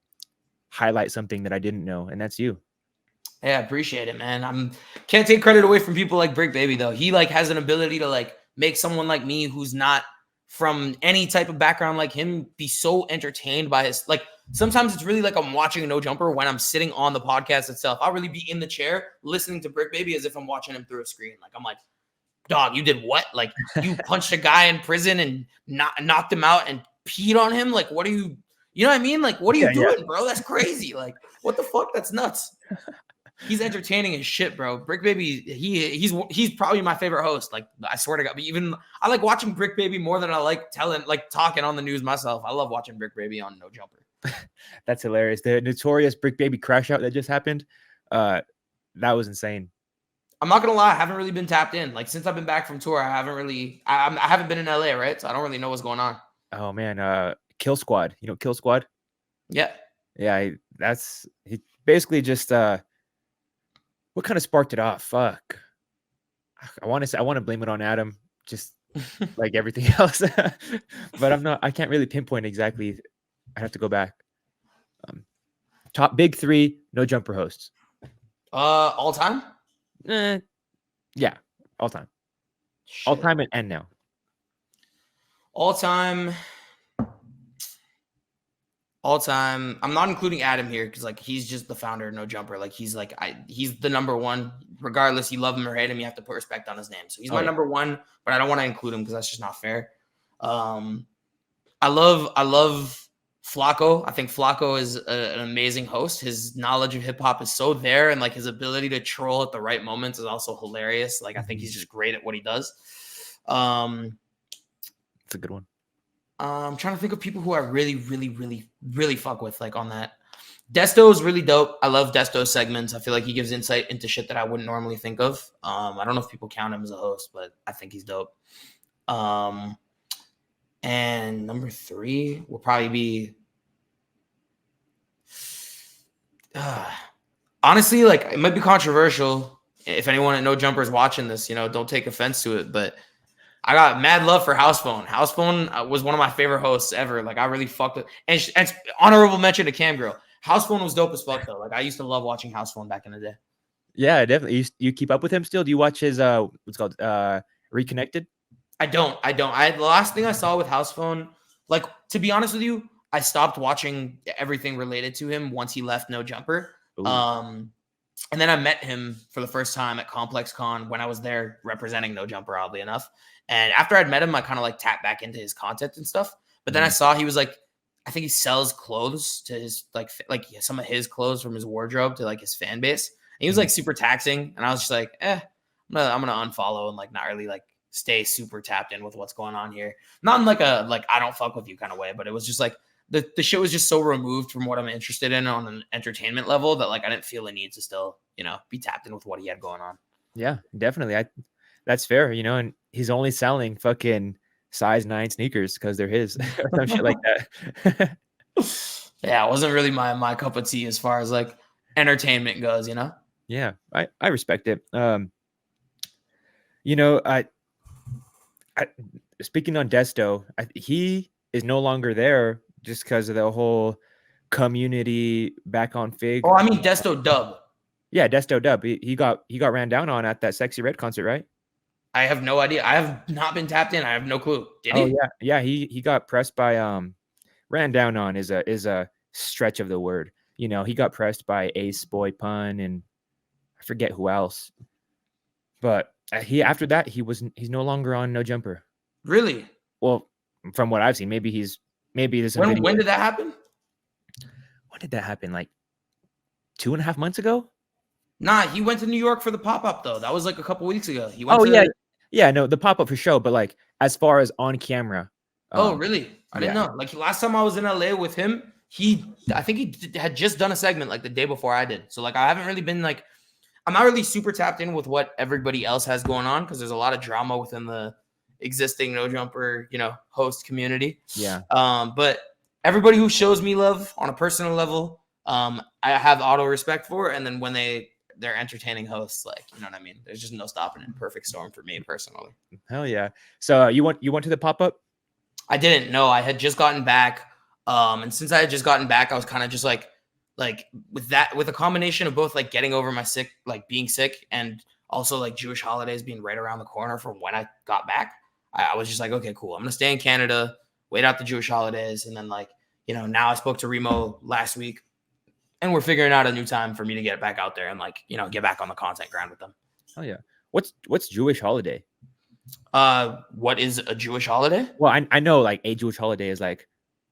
S1: highlight something that I didn't know, and that's you.
S2: Yeah, I appreciate it, man. Can't take credit away from people like Bricc Baby though. He like has an ability to like make someone like me who's not from any type of background like him be so entertained by his like sometimes it's really like I'm watching a No Jumper when I'm sitting on the podcast itself. I'll really be in the chair listening to Bricc Baby as if I'm watching him through a screen. Like I'm like, dog, you did what? Like you punched a guy in prison and knocked him out and peed on him? Like, what are you, you know what I mean? Like, what are you doing, bro? That's crazy. Like, what the fuck? That's nuts. He's entertaining as shit, bro. Bricc Baby, he's probably my favorite host. Like, I swear to God. But even I like watching Bricc Baby more than I like talking on the news myself. I love watching Bricc Baby on No Jumper.
S1: That's hilarious. The notorious Bricc Baby crash out that just happened. That was insane.
S2: I'm not gonna lie, I haven't really been tapped in. Like since I've been back from tour, I haven't been in LA, right? So I don't really know what's going on.
S1: Oh man, Kill Squad. You know Kill Squad?
S2: Yeah.
S1: Yeah, he basically just what kind of sparked it off? Fuck. I want to blame it on Adam, just like everything else. But I can't really pinpoint exactly. I have to go back. Top big 3 No Jumper hosts.
S2: All time?
S1: Yeah, all time.
S2: Shit.
S1: All time and now.
S2: All time. I'm not including Adam here because like he's just the founder of No Jumper. Like he's the number one. Regardless, you love him or hate him, you have to put respect on his name. So he's my number one, but I don't want to include him because that's just not fair. I love Flacco. I think Flacco is an amazing host. His knowledge of hip hop is so there, and like his ability to troll at the right moments is also hilarious. Like I think he's just great at what he does.
S1: It's a good one.
S2: I'm trying to think of people who I really, really, really, really fuck with, like on that. Desto is really dope. I love Desto's segments. I feel like he gives insight into shit that I wouldn't normally think of. I don't know if people count him as a host, but I think he's dope. And number 3 will probably be honestly, like it might be controversial. If anyone at No Jumper is watching this, don't take offense to it, but I got mad love for House Phone. House Phone was one of my favorite hosts ever. Like I really fucked with, and honorable mention to Cam Girl. House Phone was dope as fuck though. Like I used to love watching House Phone back in the day.
S1: Yeah, definitely. You keep up with him still? Do you watch his what's called Reconnected?
S2: I don't. The last thing I saw with House Phone, like to be honest with you, I stopped watching everything related to him once he left No Jumper. Ooh. And then I met him for the first time at Complex Con when I was there representing No Jumper, oddly enough. And after I'd met him, I kind of like tapped back into his content and stuff. But then I saw he was like, I think he sells clothes to his like some of his clothes from his wardrobe to like his fan base. And he was like super taxing, and I was just like, I'm gonna unfollow and like not really like stay super tapped in with what's going on here. Not in like a like I don't fuck with you kind of way, but it was just like the shit was just so removed from what I'm interested in on an entertainment level that like I didn't feel a need to still be tapped in with what he had going on.
S1: Yeah, definitely. That's fair, and he's only selling fucking size 9 sneakers because they're his or some shit like that.
S2: Yeah, it wasn't really my cup of tea as far as like entertainment goes,
S1: Yeah, I respect it. I speaking on Desto, he is no longer there just because of the whole community back on Fig.
S2: Oh, I mean Desto Dub.
S1: Yeah, Desto Dub. He got ran down on at that Sexy Red concert, right?
S2: I have no idea. I have not been tapped in. I have no clue. Did he?
S1: Oh yeah. He got pressed by ran down on is a stretch of the word. He got pressed by Ace Boy Pun and I forget who else. But after that he's no longer on No Jumper.
S2: Really?
S1: Well, from what I've seen, maybe there's some
S2: when did that happen?
S1: When did that happen? Like 2.5 months ago?
S2: Nah, he went to New York for the pop-up though. That was like a couple weeks ago. He
S1: went no, the pop-up for show, but like as far as on camera.
S2: Oh, really? I didn't know. Like last time I was in LA with him, I think he had just done a segment like the day before I did. So like I haven't really been like, I'm not really super tapped in with what everybody else has going on because there's a lot of drama within the existing No Jumper, host community.
S1: Yeah.
S2: But everybody who shows me love on a personal level, I have auto respect for, and then when they're entertaining hosts, like, you know what I mean? There's just no stopping it. Perfect storm for me personally.
S1: Hell yeah. So you went to the pop-up?
S2: I didn't know. I had just gotten back. And since I had just gotten back, I was kind of just like with a combination of both like getting over my being sick and also like Jewish holidays being right around the corner from when I got back. I was just like, okay, cool. I'm going to stay in Canada, wait out the Jewish holidays. And then like, now I spoke to Remo last week, and we're figuring out a new time for me to get back out there and like, get back on the content grind with them.
S1: Oh yeah. What's Jewish holiday?
S2: What is a Jewish holiday?
S1: Well, I know like a Jewish holiday is like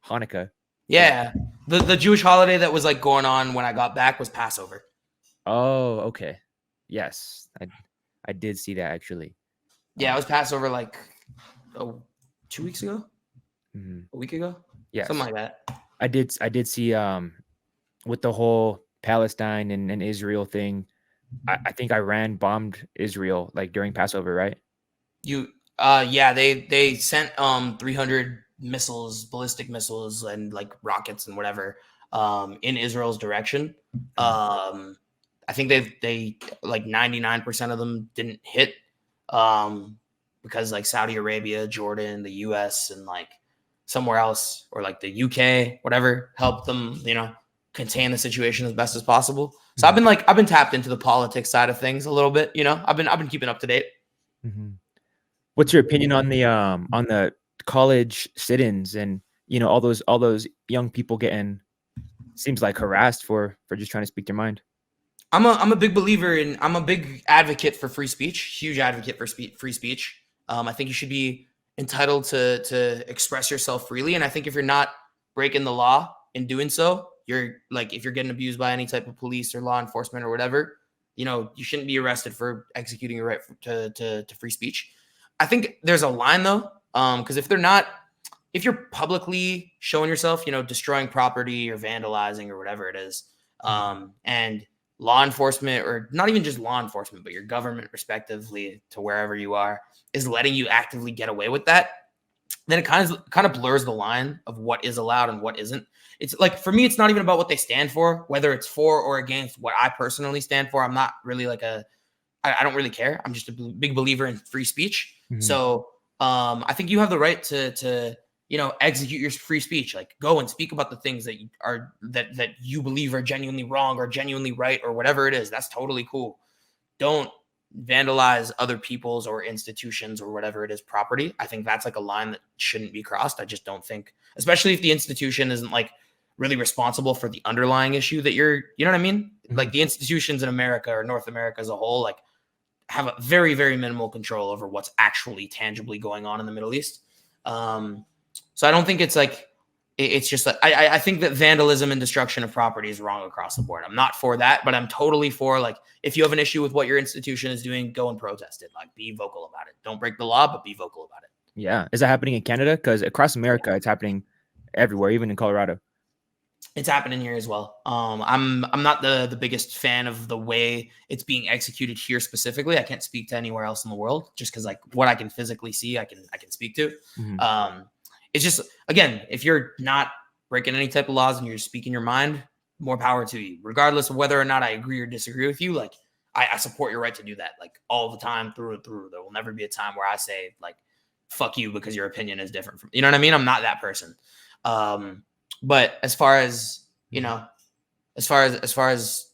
S1: Hanukkah.
S2: Yeah. The Jewish holiday that was like going on when I got back was Passover.
S1: Oh, okay. Yes. I did see that actually.
S2: Yeah, it was Passover like 2 weeks ago?
S1: Mm-hmm.
S2: A week ago?
S1: Yes.
S2: Something like that.
S1: I did see with the whole Palestine and Israel thing, I think Iran bombed Israel like during Passover, right?
S2: Yeah, they sent 300 missiles, ballistic missiles, and like rockets and whatever in Israel's direction. I think they like 99% of them didn't hit because like Saudi Arabia, Jordan, the US, and like somewhere else, or like the UK, whatever, helped them, contain the situation as best as possible. So I've been tapped into the politics side of things a little bit. I've been keeping up to date.
S1: Mm-hmm. What's your opinion on the college sit-ins and all those young people getting, seems like, harassed for just trying to speak their mind?
S2: I'm a big believer in, I'm a big advocate for free speech, huge advocate for free speech. I think you should be entitled to express yourself freely, and I think if you're not breaking the law in doing so, you're like, if you're getting abused by any type of police or law enforcement or whatever, you shouldn't be arrested for executing your right to free speech. I think there's a line though, because if you're publicly showing yourself, destroying property or vandalizing or whatever it is, and law enforcement, or not even just law enforcement, but your government, respectively, to wherever you are, is letting you actively get away with that, then it kind of blurs the line of what is allowed and what isn't. It's like, for me, it's not even about what they stand for, whether it's for or against what I personally stand for. I'm not really like I don't really care. I'm just a big believer in free speech. Mm-hmm. So I think you have the right to execute your free speech. Like, go and speak about the things that that you believe are genuinely wrong or genuinely right or whatever it is. That's totally cool. Don't vandalize other people's or institutions or whatever it is property. I think that's like a line that shouldn't be crossed. I just don't think, especially if the institution isn't like really responsible for the underlying issue that you know what I mean? Mm-hmm. Like, the institutions in America or North America as a whole, like, have a very, very minimal control over what's actually tangibly going on in the Middle East. So I don't think it's like, it's just like, I think that vandalism and destruction of property is wrong across the board. I'm not for that, but I'm totally for, like, if you have an issue with what your institution is doing, go and protest it. Like, be vocal about it. Don't break the law, but be vocal about it.
S1: Yeah. Is that happening in Canada? Because across America, it's happening everywhere, even in Colorado.
S2: It's happening here as well. I'm not the biggest fan of the way it's being executed here specifically. I can't speak to anywhere else in the world, just because like what I can physically see, I can speak to. Mm-hmm. It's just, again, if you're not breaking any type of laws and you're speaking your mind, more power to you, regardless of whether or not I agree or disagree with you. Like, I support your right to do that, like, all the time, through and through. There will never be a time where I say like, fuck you because your opinion is different from, you know what I mean? I'm not that person. But as far as, as far as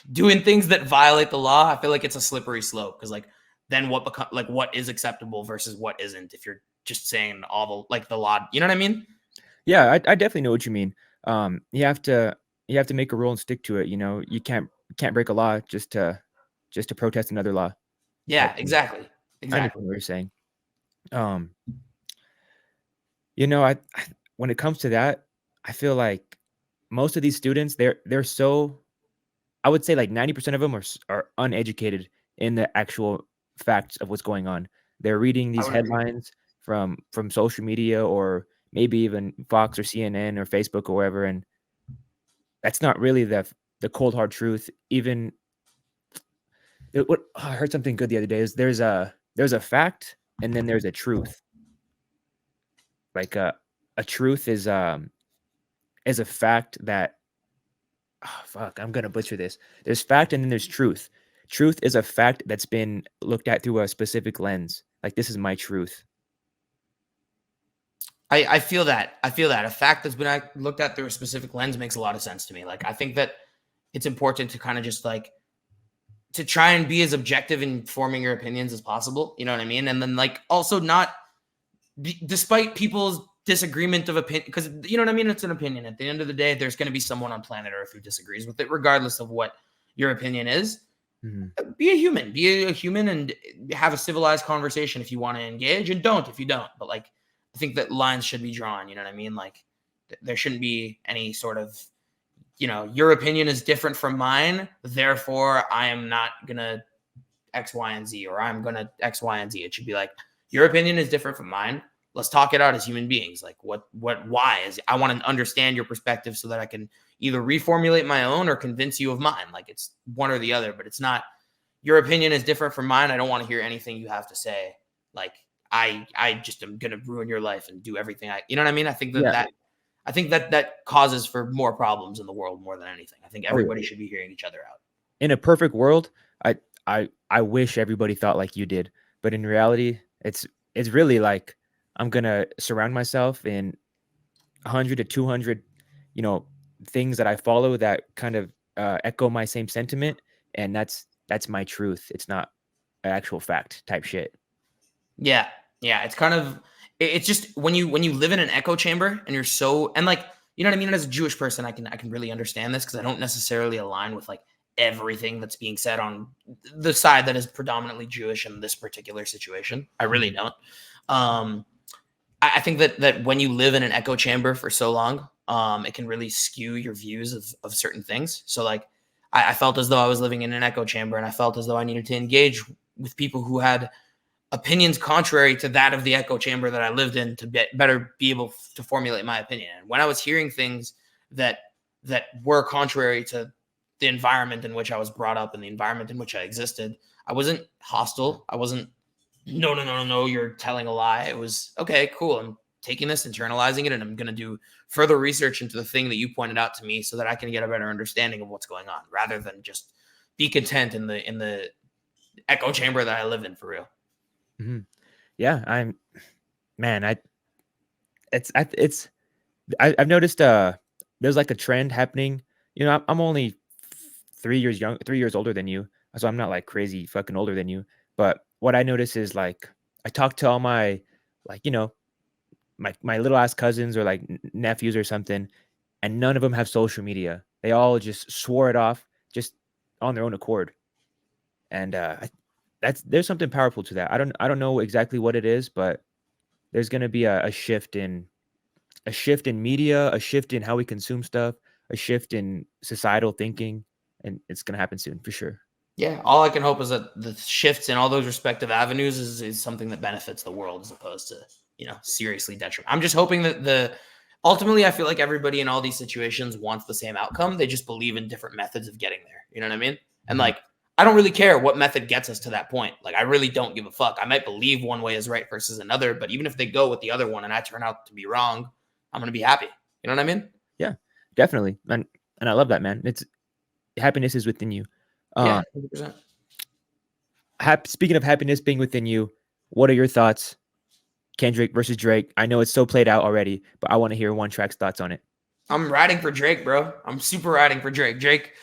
S2: doing things that violate the law, I feel like it's a slippery slope, because like, then what is acceptable versus what isn't, if you're just saying all the law, you know what I mean?
S1: Yeah, I definitely know what you mean. You have to make a rule and stick to it. You can't break a law just to protest another law.
S2: Yeah, exactly.
S1: I understand what you're saying. When it comes to that, I feel like most of these students, they're so, I would say like 90% of them are uneducated in the actual facts of what's going on. They're reading these headlines from social media, or maybe even Fox or CNN or Facebook or wherever, and that's not really the cold hard truth. Even I heard something good the other day, is there's a fact and then there's a truth. Like a truth is a fact that, I'm gonna butcher this. There's fact and then there's truth. Truth is a fact that's been looked at through a specific lens. Like, this is my truth.
S2: I feel that. A fact that's been looked at through a specific lens makes a lot of sense to me. Like, I think that it's important to kind of just like, to try and be as objective in forming your opinions as possible. You know what I mean? And then like, also not, despite people's disagreement of opinion, because you know what I mean? It's an opinion. At the end of the day, there's going to be someone on planet Earth who disagrees with it, regardless of what your opinion is. Be a human and have a civilized conversation if you want to engage, and don't if you don't. But like, I think that lines should be drawn. You know what I mean? Like, there shouldn't be any sort of, your opinion is different from mine, therefore I am not gonna X, Y, and Z, or I'm gonna X, Y, and Z. It should be like, your opinion is different from mine. Let's talk it out as human beings. Like, why is, I want to understand your perspective so that I can either reformulate my own or convince you of mine. Like, it's one or the other, but it's not, your opinion is different from mine. I don't want to hear anything you have to say. Like, I just am going to ruin your life and do everything you know what I mean? I think that causes for more problems in the world more than anything. I think everybody should be hearing each other out. In
S1: a perfect world, I wish everybody thought like you did, but in reality, it's really like, I'm going to surround myself in 100 to 200, things that I follow that kind of echo my same sentiment. And that's my truth. It's not an actual fact type shit.
S2: Yeah. Yeah. It's kind of, it's just when you live in an echo chamber and you're so, and like, you know what I mean? As a Jewish person, I can really understand this, because I don't necessarily align with like everything that's being said on the side that is predominantly Jewish in this particular situation. I really don't. I think that when you live in an echo chamber for so long, it can really skew your views of certain things. So like, I felt as though I was living in an echo chamber, and I felt as though I needed to engage with people who had opinions contrary to that of the echo chamber that I lived in to better be able to formulate my opinion. And when I was hearing things that were contrary to the environment in which I was brought up and the environment in which I existed, I wasn't hostile. I wasn't, no, you're telling a lie. It was, okay, cool. I'm taking this, internalizing it, and I'm going to do further research into the thing that you pointed out to me so that I can get a better understanding of what's going on, rather than just be content in the echo chamber that I live in, for real.
S1: Mm-hmm. Yeah, I've noticed there's like a trend happening. I'm only 3 years older than you, so I'm not like crazy fucking older than you. But what I notice is, like, I talk to all my, like, my little ass cousins or like nephews or something, and none of them have social media. They all just swore it off just on their own accord. And there's something powerful to that. I don't know exactly what it is, but there's going to be a shift in media, a shift in how we consume stuff, a shift in societal thinking, and it's going to happen soon for sure.
S2: Yeah, all I can hope is that the shifts in all those respective avenues is something that benefits the world, as opposed to, seriously detriment. I'm just hoping that ultimately, I feel like everybody in all these situations wants the same outcome. They just believe in different methods of getting there. You know what I mean? And like, I don't really care what method gets us to that point. Like, I really don't give a fuck. I might believe one way is right versus another, but even if they go with the other one and I turn out to be wrong, I'm going to be happy. You know what I mean?
S1: Yeah, definitely. And I love that, man. Happiness is within you.
S2: Yeah,
S1: 100%. Speaking of happiness being within you, what are your thoughts? Kendrick versus Drake. I know it's so played out already, but I want to hear OneTrack's thoughts on it.
S2: I'm riding for Drake, bro. I'm super riding for Drake. Drake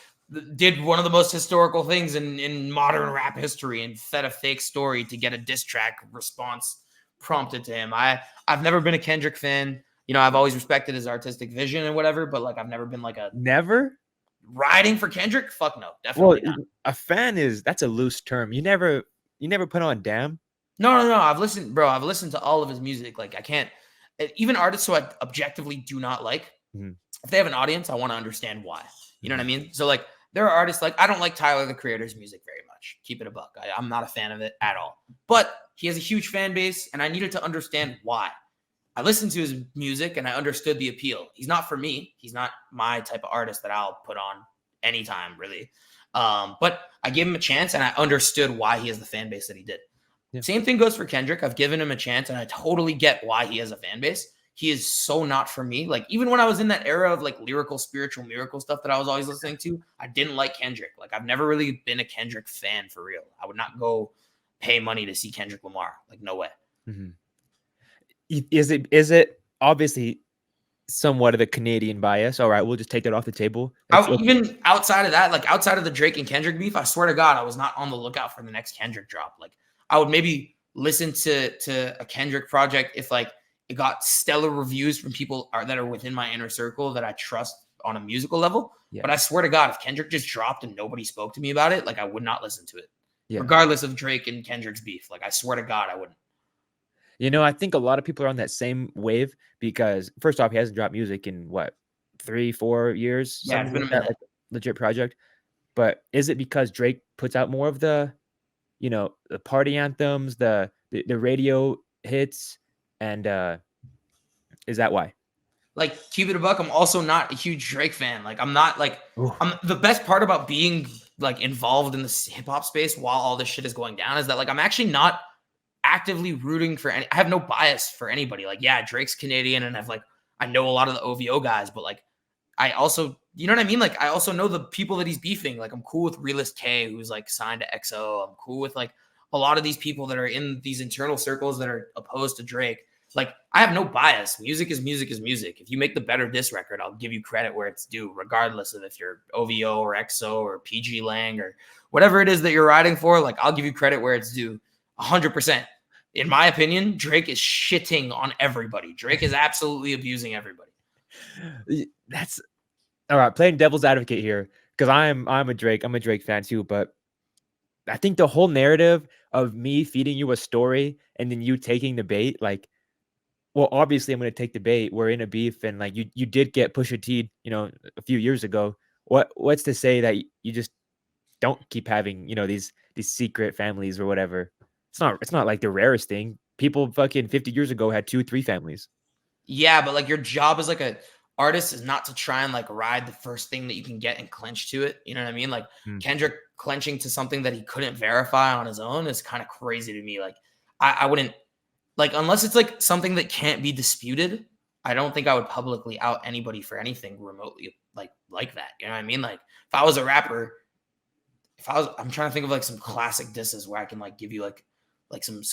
S2: did one of the most historical things in modern rap history and fed a fake story to get a diss track response prompted to him. I've never been a Kendrick fan. I've always respected his artistic vision and whatever, but like, I've never been like
S1: never
S2: riding for Kendrick. Fuck no, definitely not.
S1: A fan that's a loose term. You never put on damn.
S2: No. I've listened to all of his music. Like, I can't, even artists who I objectively do not like, if they have an audience, I want to understand why. You know what I mean? So like, there are artists, like, I don't like Tyler, the Creator's music very much. Keep it a buck. I'm not a fan of it at all. But he has a huge fan base, and I needed to understand why. I listened to his music, and I understood the appeal. He's not for me. He's not my type of artist that I'll put on anytime, really. But I gave him a chance, and I understood why he has the fan base that he did. Yeah. Same thing goes for Kendrick. I've given him a chance, and I totally get why he has a fan base. He is so not for me. Like, even when I was in that era of like lyrical, spiritual, miracle stuff that I was always listening to, I didn't like Kendrick. Like, I've never really been a Kendrick fan for real. I would not go pay money to see Kendrick Lamar. Like, no way.
S1: Mm-hmm. Is it obviously somewhat of a Canadian bias? All right, we'll just take that off the table.
S2: Even outside of that, like outside of the Drake and Kendrick beef, I swear to God, I was not on the lookout for the next Kendrick drop. Like, I would maybe listen to a Kendrick project if like It got stellar reviews from people that are within my inner circle that I trust on a musical level.
S1: Yeah.
S2: But I swear to God, if Kendrick just dropped and nobody spoke to me about it, like I would not listen to it,
S1: Yeah.
S2: regardless of Drake and Kendrick's beef. Like I swear to God, I wouldn't.
S1: You know, I think a lot of people are on that same wave because first off, he hasn't dropped music in what 3-4 years,
S2: Yeah, it's
S1: something
S2: been a
S1: like that,
S2: minute.
S1: like legit project. But is it because Drake puts out more of the, you know, the party anthems, the radio hits, and is that why?
S2: Like, keep it a buck, I'm also not a huge Drake fan. Like, I'm not like
S1: Ooh.
S2: I'm the best part about being like involved in this hip hop space while all this shit is going down is that like I'm actually not actively rooting for any. I have no bias for anybody. Like, yeah, Drake's Canadian, and I know a lot of the OVO guys, but like I also, you know what I mean? Like, I also know the people that he's beefing. Like, I'm cool with Realist K, who's like signed to XO. I'm cool with like a lot of these people that are in these internal circles that are opposed to Drake. Like, I have no bias. Music is music is music. If you make the better diss record, I'll give you credit where it's due, regardless of if you're OVO or XO or PG Lang or whatever it is that you're riding for. Like, I'll give you credit where it's due 100%. In my opinion, Drake is shitting on everybody. Drake is absolutely abusing everybody.
S1: That's all right. Playing devil's advocate here because I'm a Drake fan too, but I think the whole narrative of me feeding you a story and then you taking the bait, like, well, obviously I'm going to take the bait. We're in a beef, and like you did get Pusha T, you know, a few years ago. What's to say that you just don't keep having, you know, these secret families or whatever? It's not like the rarest thing. People fucking 50 years ago had 2-3 families.
S2: Yeah, but like your job as like a artist is not to try and like ride the first thing that you can get and clench to it. You know what I mean? Like Kendrick clenching to something that he couldn't verify on his own is kind of crazy to me. Like I wouldn't like unless it's like something that can't be disputed. I don't think I would publicly out anybody for anything remotely like that. You know what I mean? Like if I was a rapper, I'm trying to think of like some classic disses where I can like give you like some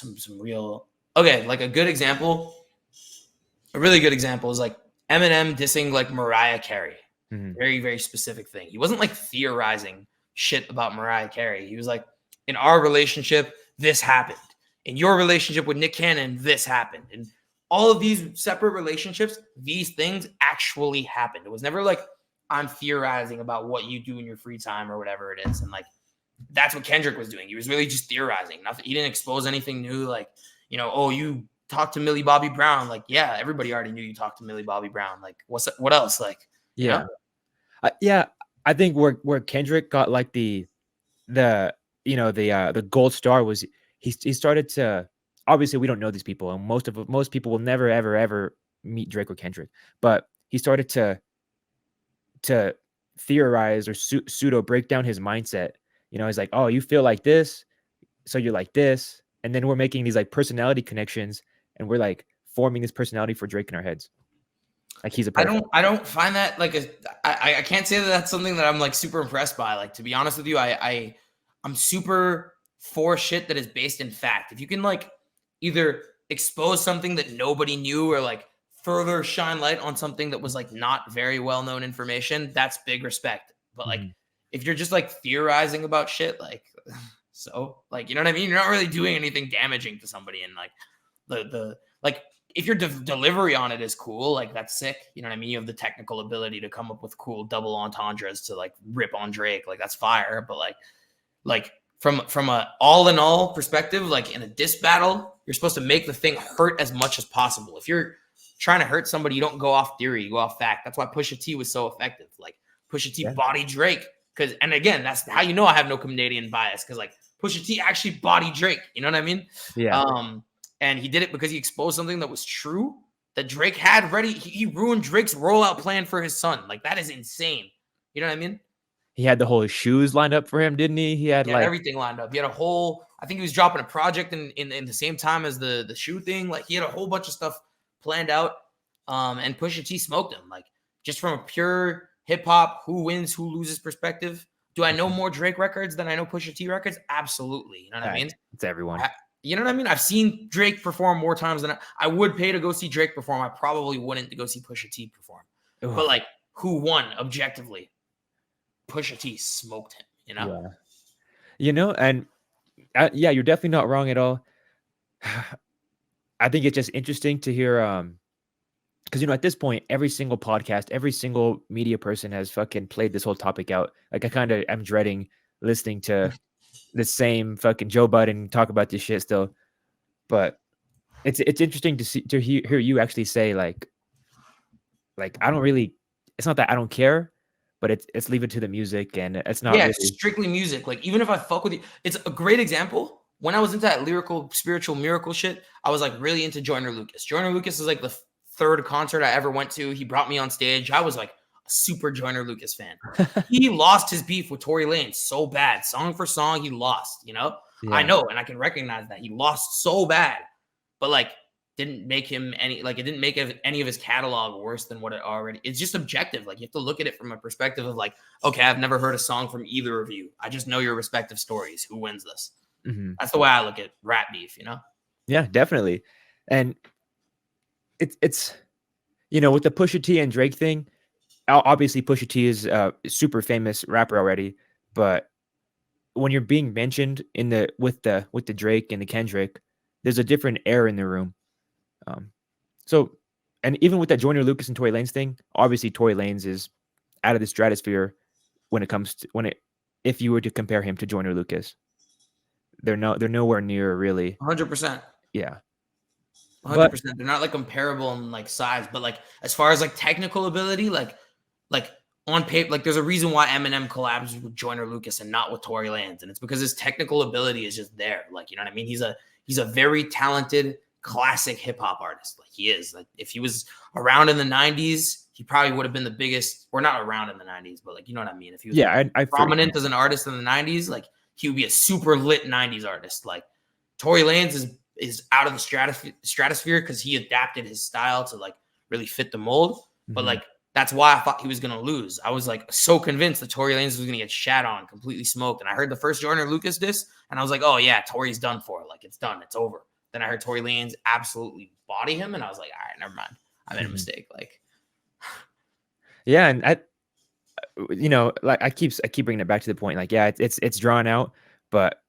S2: real okay, like a good example. A really good example is like Eminem dissing like Mariah Carey. Very, very specific thing. He wasn't like theorizing shit about Mariah Carey. He was like, in our relationship, this happened. In your relationship with Nick Cannon, this happened. And all of these separate relationships, these things actually happened. It was never like, I'm theorizing about what you do in your free time or whatever it is. And like, that's what Kendrick was doing. He was really just theorizing. Nothing. He didn't expose anything new. Like, you know, oh, you talked to Millie Bobby Brown. Like, yeah, everybody already knew you talked to Millie Bobby Brown. Like, what else? Like,
S1: Yeah.
S2: You know?
S1: Yeah. I think where Kendrick got like the you know the gold star was he started to, obviously we don't know these people, and most people will never ever meet Drake or Kendrick, but he started to theorize or pseudo break down his mindset. You know, he's like, oh, you feel like this, so you're like this, and then we're making these like personality connections, and we're like forming this personality for Drake in our heads. Like he's a pedophile.
S2: I don't find that like I can't say that that's something that I'm like super impressed by. Like, to be honest with you, I'm super for shit that is based in fact. If you can like either expose something that nobody knew or like further shine light on something that was like not very well known information, that's big respect. But like if you're just like theorizing about shit, like so like, you know what I mean? You're not really doing anything damaging to somebody, and like the like if your delivery on it is cool, like that's sick. You know what I mean? You have the technical ability to come up with cool double entendres to like rip on Drake. Like that's fire. But like from a all in all perspective, like in a diss battle, you're supposed to make the thing hurt as much as possible. If you're trying to hurt somebody, you don't go off theory, you go off fact. That's why Pusha T was so effective. Like Pusha T bodied Drake. Cause, and again, that's how you know I have no Canadian bias. Cause like Pusha T actually bodied Drake. You know what I mean?
S1: Yeah.
S2: And he did it because he exposed something that was true that Drake had ready. He ruined Drake's rollout plan for his son. Like that is insane. You know what I mean?
S1: He had the whole shoes lined up for him, didn't he? He had like
S2: everything lined up. He had a whole, I think he was dropping a project in the same time as the shoe thing. Like he had a whole bunch of stuff planned out. And Pusha T smoked him. Like just from a pure hip hop, who wins, who loses perspective. Do I know more Drake records than I know Pusha T records? Absolutely. You know what I mean?
S1: It's everyone.
S2: You know what I mean? I've seen Drake perform more times than I would pay to go see Drake perform. I probably wouldn't to go see Pusha T perform. Ugh. But like, who won objectively? Pusha T smoked him, you know?
S1: Yeah. You know, and yeah, you're definitely not wrong at all. I think it's just interesting to hear, because at this point, every single podcast, every single media person has fucking played this whole topic out. Like I kind of am dreading listening to the same fucking Joe Budden talk about this shit still. But it's interesting to hear you actually say like I don't really. It's not that I don't care, but it's leave it to the music, and it's not
S2: Yeah, it's
S1: really.
S2: strictly music. Like, even if I fuck with you, it's a great example. When I was into that lyrical, spiritual miracle shit, I was like really into Joyner Lucas. Joyner Lucas is like the third concert I ever went to. He brought me on stage. I was like a super Joyner Lucas fan. He lost his beef with Tory Lanez so bad. Song for song, he lost, I
S1: Yeah.
S2: know, and I can recognize that. He lost so bad. But like, didn't make him it didn't make any of his catalog worse than what it already. It's just objective. Like, you have to look at it from a perspective of like, okay, I've never heard a song from either of you. I just know your respective stories. Who wins this?
S1: Mm-hmm.
S2: That's the way I look at rap beef,
S1: Yeah, definitely. And it's with the Pusha T and Drake thing, obviously Pusha T is a super famous rapper already, but when you're being mentioned in with the Drake and the Kendrick, there's a different air in the room. So, and even with that Joyner Lucas and Tory Lanez thing, obviously Tory Lanez is out of the stratosphere when it comes to if you were to compare him to Joyner Lucas, they're nowhere near really.
S2: 100%.
S1: Yeah.
S2: 100%. They're not like comparable in like size, but like as far as like technical ability, like on paper, like there's a reason why Eminem collabs with Joyner Lucas and not with Tory Lanez, and it's because his technical ability is just there. Like, you know what I mean? He's a very talented classic hip hop artist. Like, he is. Like, if he was around in the 90s, he probably would have been the biggest. Or not around in the 90s, but like, you know what I mean? If he was
S1: I
S2: prominent as an artist in the 90s, like he would be a super lit 90s artist. Like, Tory Lanez is out of the stratosphere because he adapted his style to like really fit the mold.
S1: Mm-hmm.
S2: But like, that's why I thought he was going to lose. I was like so convinced that Tory Lanez was going to get shat on, completely smoked. And I heard the first Joyner Lucas diss, and I was like, oh yeah, Tory's done for. Like, it's done. It's over. Then I heard Tory Lanez absolutely body him, and I was like, all right, never mind. I made a mistake. Like,
S1: yeah, and like I keep bringing it back to the point. Like, yeah, it's drawn out, but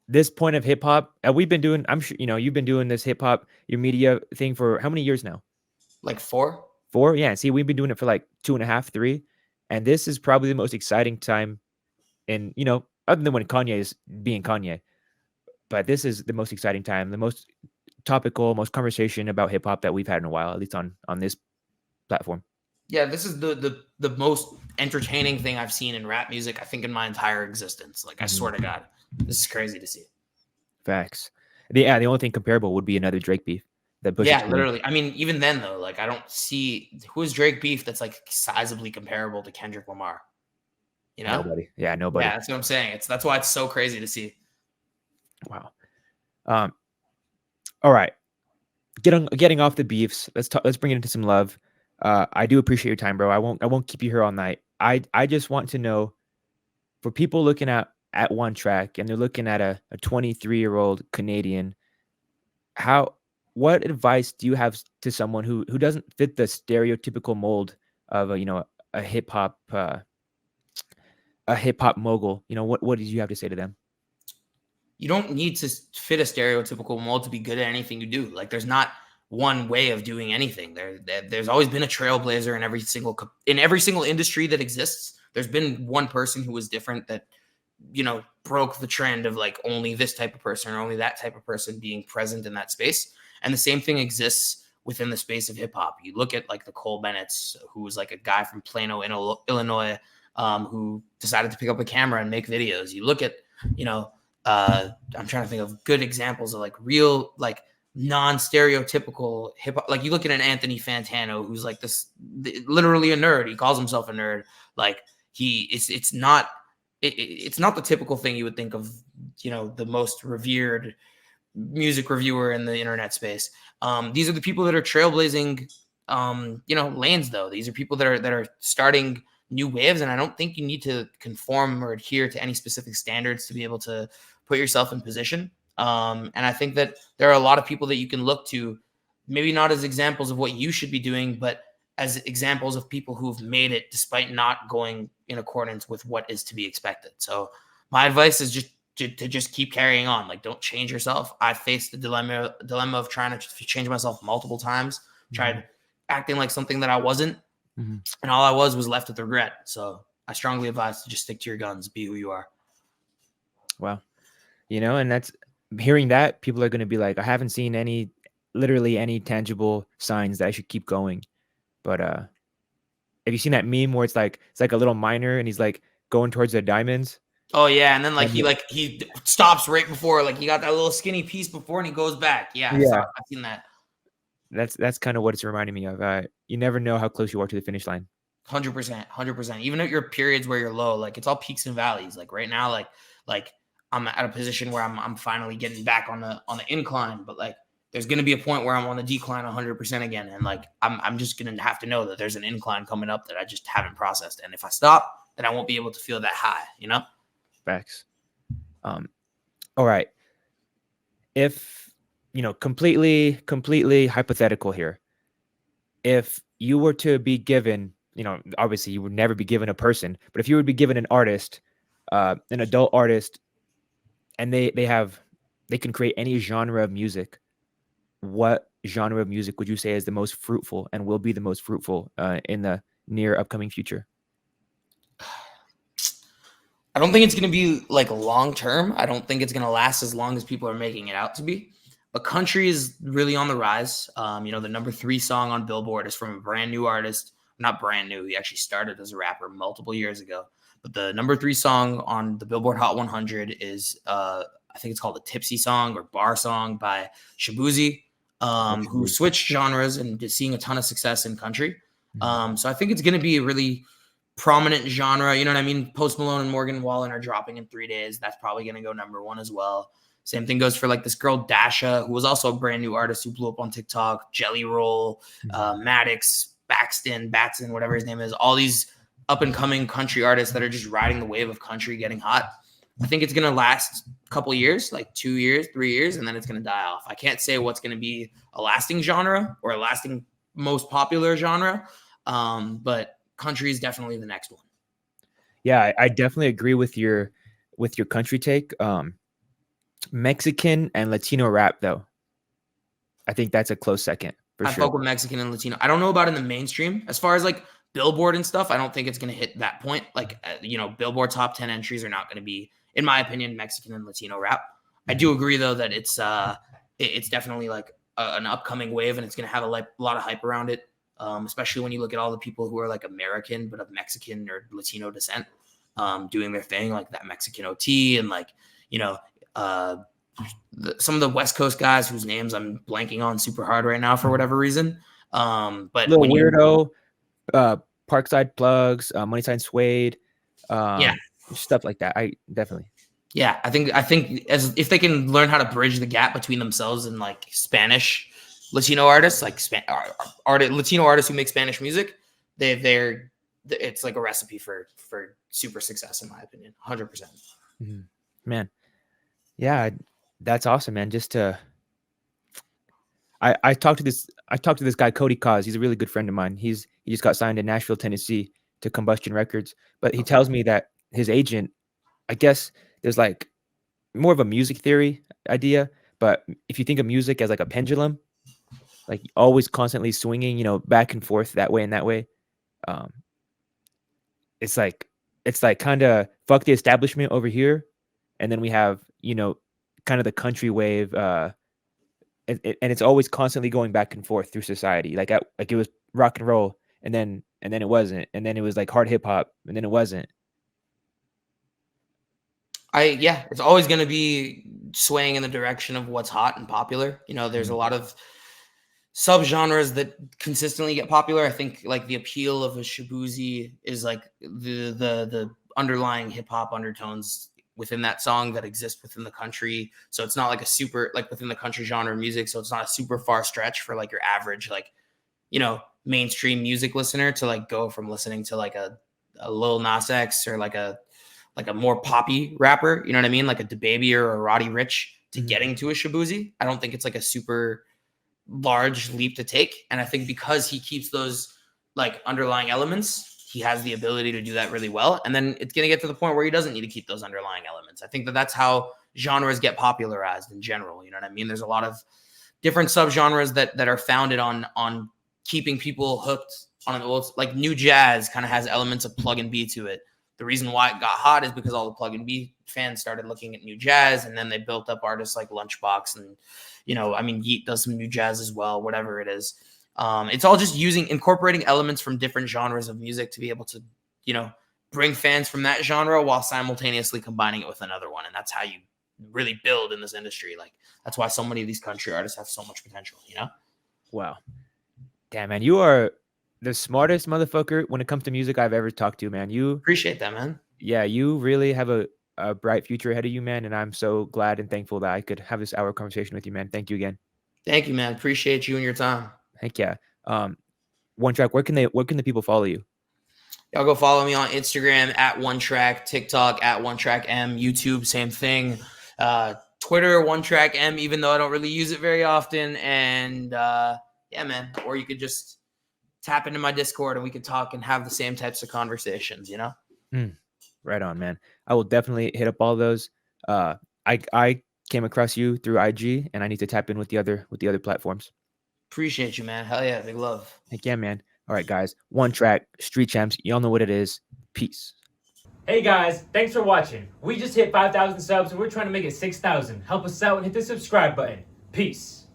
S1: this point of hip hop, we've been doing. I'm sure you've been doing this hip hop, your media thing for how many years now?
S2: Like 4.
S1: 4, yeah. See, we've been doing it for like 2.5, 3, and this is probably the most exciting time. In other than when Kanye is being Kanye, but this is the most exciting time, the most topical, most conversation about hip hop that we've had in a while, at least on this platform.
S2: Yeah, this is the most entertaining thing I've seen in rap music, I think, in my entire existence. Like, I swear to God, this is crazy to see.
S1: Facts. The only thing comparable would be another Drake beef.
S2: Yeah, literally. I mean, even then though, like, I don't see who is Drake beef that's like sizably comparable to Kendrick Lamar.
S1: Nobody. Yeah, nobody.
S2: Yeah, that's what I'm saying. That's why it's so crazy to see.
S1: Wow. All right. Getting off the beefs. Let's bring it into some love. I do appreciate your time, bro. I won't keep you here all night. I just want to know, for people looking at OneTrack and they're looking at a 23-year-old Canadian, what advice do you have to someone who doesn't fit the stereotypical mold of a hip hop mogul? What did you have to say to them?
S2: You don't need to fit a stereotypical mold to be good at anything you do. Like, there's not one way of doing anything. There's always been a trailblazer in every single industry that exists. There's been one person who was different that broke the trend of like only this type of person or only that type of person being present in that space. And the same thing exists within the space of hip hop. You look at like the Cole Bennett's, who was like a guy from Plano, Illinois, who decided to pick up a camera and make videos. You look at, I'm trying to think of good examples of like real, like non-stereotypical hip hop. Like, you look at an Anthony Fantano, who's like literally a nerd. He calls himself a nerd. Like, it's not the typical thing you would think of, the most revered music reviewer in the internet space. These are the people that are trailblazing, lanes though. These are people that are starting new waves, and I don't think you need to conform or adhere to any specific standards to be able to put yourself in position. And I think that there are a lot of people that you can look to, maybe not as examples of what you should be doing, but as examples of people who've made it despite not going in accordance with what is to be expected. So my advice is just to just keep carrying on. Like, don't change yourself. I faced the dilemma of trying to change myself multiple times, tried acting like something that I wasn't. And all I was left with regret. So I strongly advise to just stick to your guns, be who you are.
S1: Wow. You know, and that's hearing that, people are going to be like, I haven't seen literally any tangible signs that I should keep going. But have you seen that meme where it's like a little miner and he's like going towards the diamonds?
S2: Oh yeah, and then he stops right before, like he got that little skinny piece before and he goes back. Yeah, I've seen that.
S1: That's kind of what it's reminding me of. You never know how close you are to the finish line.
S2: 100%. Even at your periods where you're low, like it's all peaks and valleys. Like right now, like I'm at a position where I'm finally getting back on the incline, but like there's gonna be a point where I'm on the decline 100% again, and like I'm just gonna have to know that there's an incline coming up that I just haven't processed, and if I stop, then I won't be able to feel that high. You know.
S1: Facts. All right. If completely hypothetical here. If you were to be given, obviously you would never be given a person, but if you would be given an artist, an adult artist, and they can create any genre of music, what genre of music would you say is the most fruitful and will be the most fruitful in the near upcoming future?
S2: I don't think it's going to be like long term. I don't think it's going to last as long as people are making it out to be. But country is really on the rise. The number 3 song on Billboard is from a brand new artist. Not brand new. He actually started as a rapper multiple years ago. But the number 3 song on the Billboard Hot 100 is, I think it's called a Tipsy Song or Bar Song by Shabuzi, who switched genres and is seeing a ton of success in country. So I think it's going to be a really prominent genre. You know what I mean? Post Malone and Morgan Wallen are dropping in 3 days. That's probably going to go number 1 as well. Same thing goes for like this girl Dasha, who was also a brand new artist who blew up on TikTok. Jelly Roll, Maddox, Batson, whatever his name is. All these up and coming country artists that are just riding the wave of country getting hot. I think it's going to last a couple years, like 2 years, 3 years, and then it's going to die off. I can't say what's going to be a lasting genre or a lasting most popular genre, but country is definitely the next one.
S1: Yeah, I definitely agree with your country take. Mexican and Latino rap, though, I think that's a close second for sure.
S2: I fuck with Mexican and Latino. I don't know about in the mainstream. As far as like Billboard and stuff, I don't think it's going to hit that point. Like, Billboard top 10 entries are not going to be, in my opinion, Mexican and Latino rap. I do agree, though, that it's definitely like an upcoming wave, and it's going to have a lot of hype around it, especially when you look at all the people who are like American but of Mexican or Latino descent doing their thing, like that Mexican OT and like, some of the West Coast guys whose names I'm blanking on super hard right now for whatever reason. But
S1: Little Weirdo, Parkside Plugs, Moneyside Suede, stuff like that. I definitely.
S2: Yeah, I think as if they can learn how to bridge the gap between themselves and like Spanish Latino artists, like Latino artists who make Spanish music, it's like a recipe for super success, in my opinion. 100%.
S1: Man. Yeah, that's awesome, man. I talked to this guy, Cody Cause. He's a really good friend of mine. He just got signed in Nashville, Tennessee to Combustion Records. But he tells me that his agent, I guess there's like more of a music theory idea. But if you think of music as like a pendulum, like always constantly swinging, back and forth that way and that way, it's like kind of fuck the establishment over here. And then we have, kind of the country wave, and it's always constantly going back and forth through society. Like it was rock and roll, and then it wasn't, and then it was like hard hip hop, and then it wasn't.
S2: It's always going to be swaying in the direction of what's hot and popular. There's a lot of subgenres that consistently get popular. I think like the appeal of a Shabuzi is like the underlying hip hop undertones within that song that exist within the country. So it's not like a super, like within the country genre of music. So it's not a super far stretch for like your average, like, mainstream music listener to like go from listening to like a Lil Nas X or like a more poppy rapper, you know what I mean? Like a DaBaby or a Roddy Ricch to getting to a Shabuzi. I don't think it's like a super large leap to take. And I think because he keeps those like underlying elements, he has the ability to do that really well. And then it's going to get to the point where he doesn't need to keep those underlying elements. I think that that's how genres get popularized in general. You know what I mean? There's a lot of different subgenres that are founded on keeping people hooked on it. Like new jazz kind of has elements of plug and B to it. The reason why it got hot is because all the plug and B fans started looking at new jazz, and then they built up artists like Lunchbox and, you know, I mean, Yeat does some new jazz as well, whatever it is. It's all just incorporating elements from different genres of music to be able to, you know, bring fans from that genre while simultaneously combining it with another one. And that's how you really build in this industry. Like, that's why so many of these country artists have so much potential, you know?
S1: Wow. Damn, man, you are the smartest motherfucker when it comes to music I've ever talked to, man. You
S2: appreciate that, man.
S1: Yeah, you really have a bright future ahead of you, man. And I'm so glad and thankful that I could have this hour conversation with you, man. Thank you again.
S2: Thank you, man. Appreciate you and your time.
S1: Heck yeah. OneTrack, where can the people follow you?
S2: Y'all go follow me on Instagram at OneTrack, TikTok at OneTrackM, YouTube, same thing. Twitter, OneTrackM, even though I don't really use it very often. And yeah, man. Or you could just tap into my Discord and we could talk and have the same types of conversations, you know?
S1: Right on, man. I will definitely hit up all those. I came across you through IG, and I need to tap in with the other platforms.
S2: Appreciate you, man. Hell yeah, big love.
S1: Heck yeah, man. All right, guys. OneTrack, Street Champs. Y'all know what it is. Peace.
S3: Hey guys, thanks for watching. We just hit 5,000 subs and we're trying to make it 6,000. Help us out and hit the subscribe button. Peace.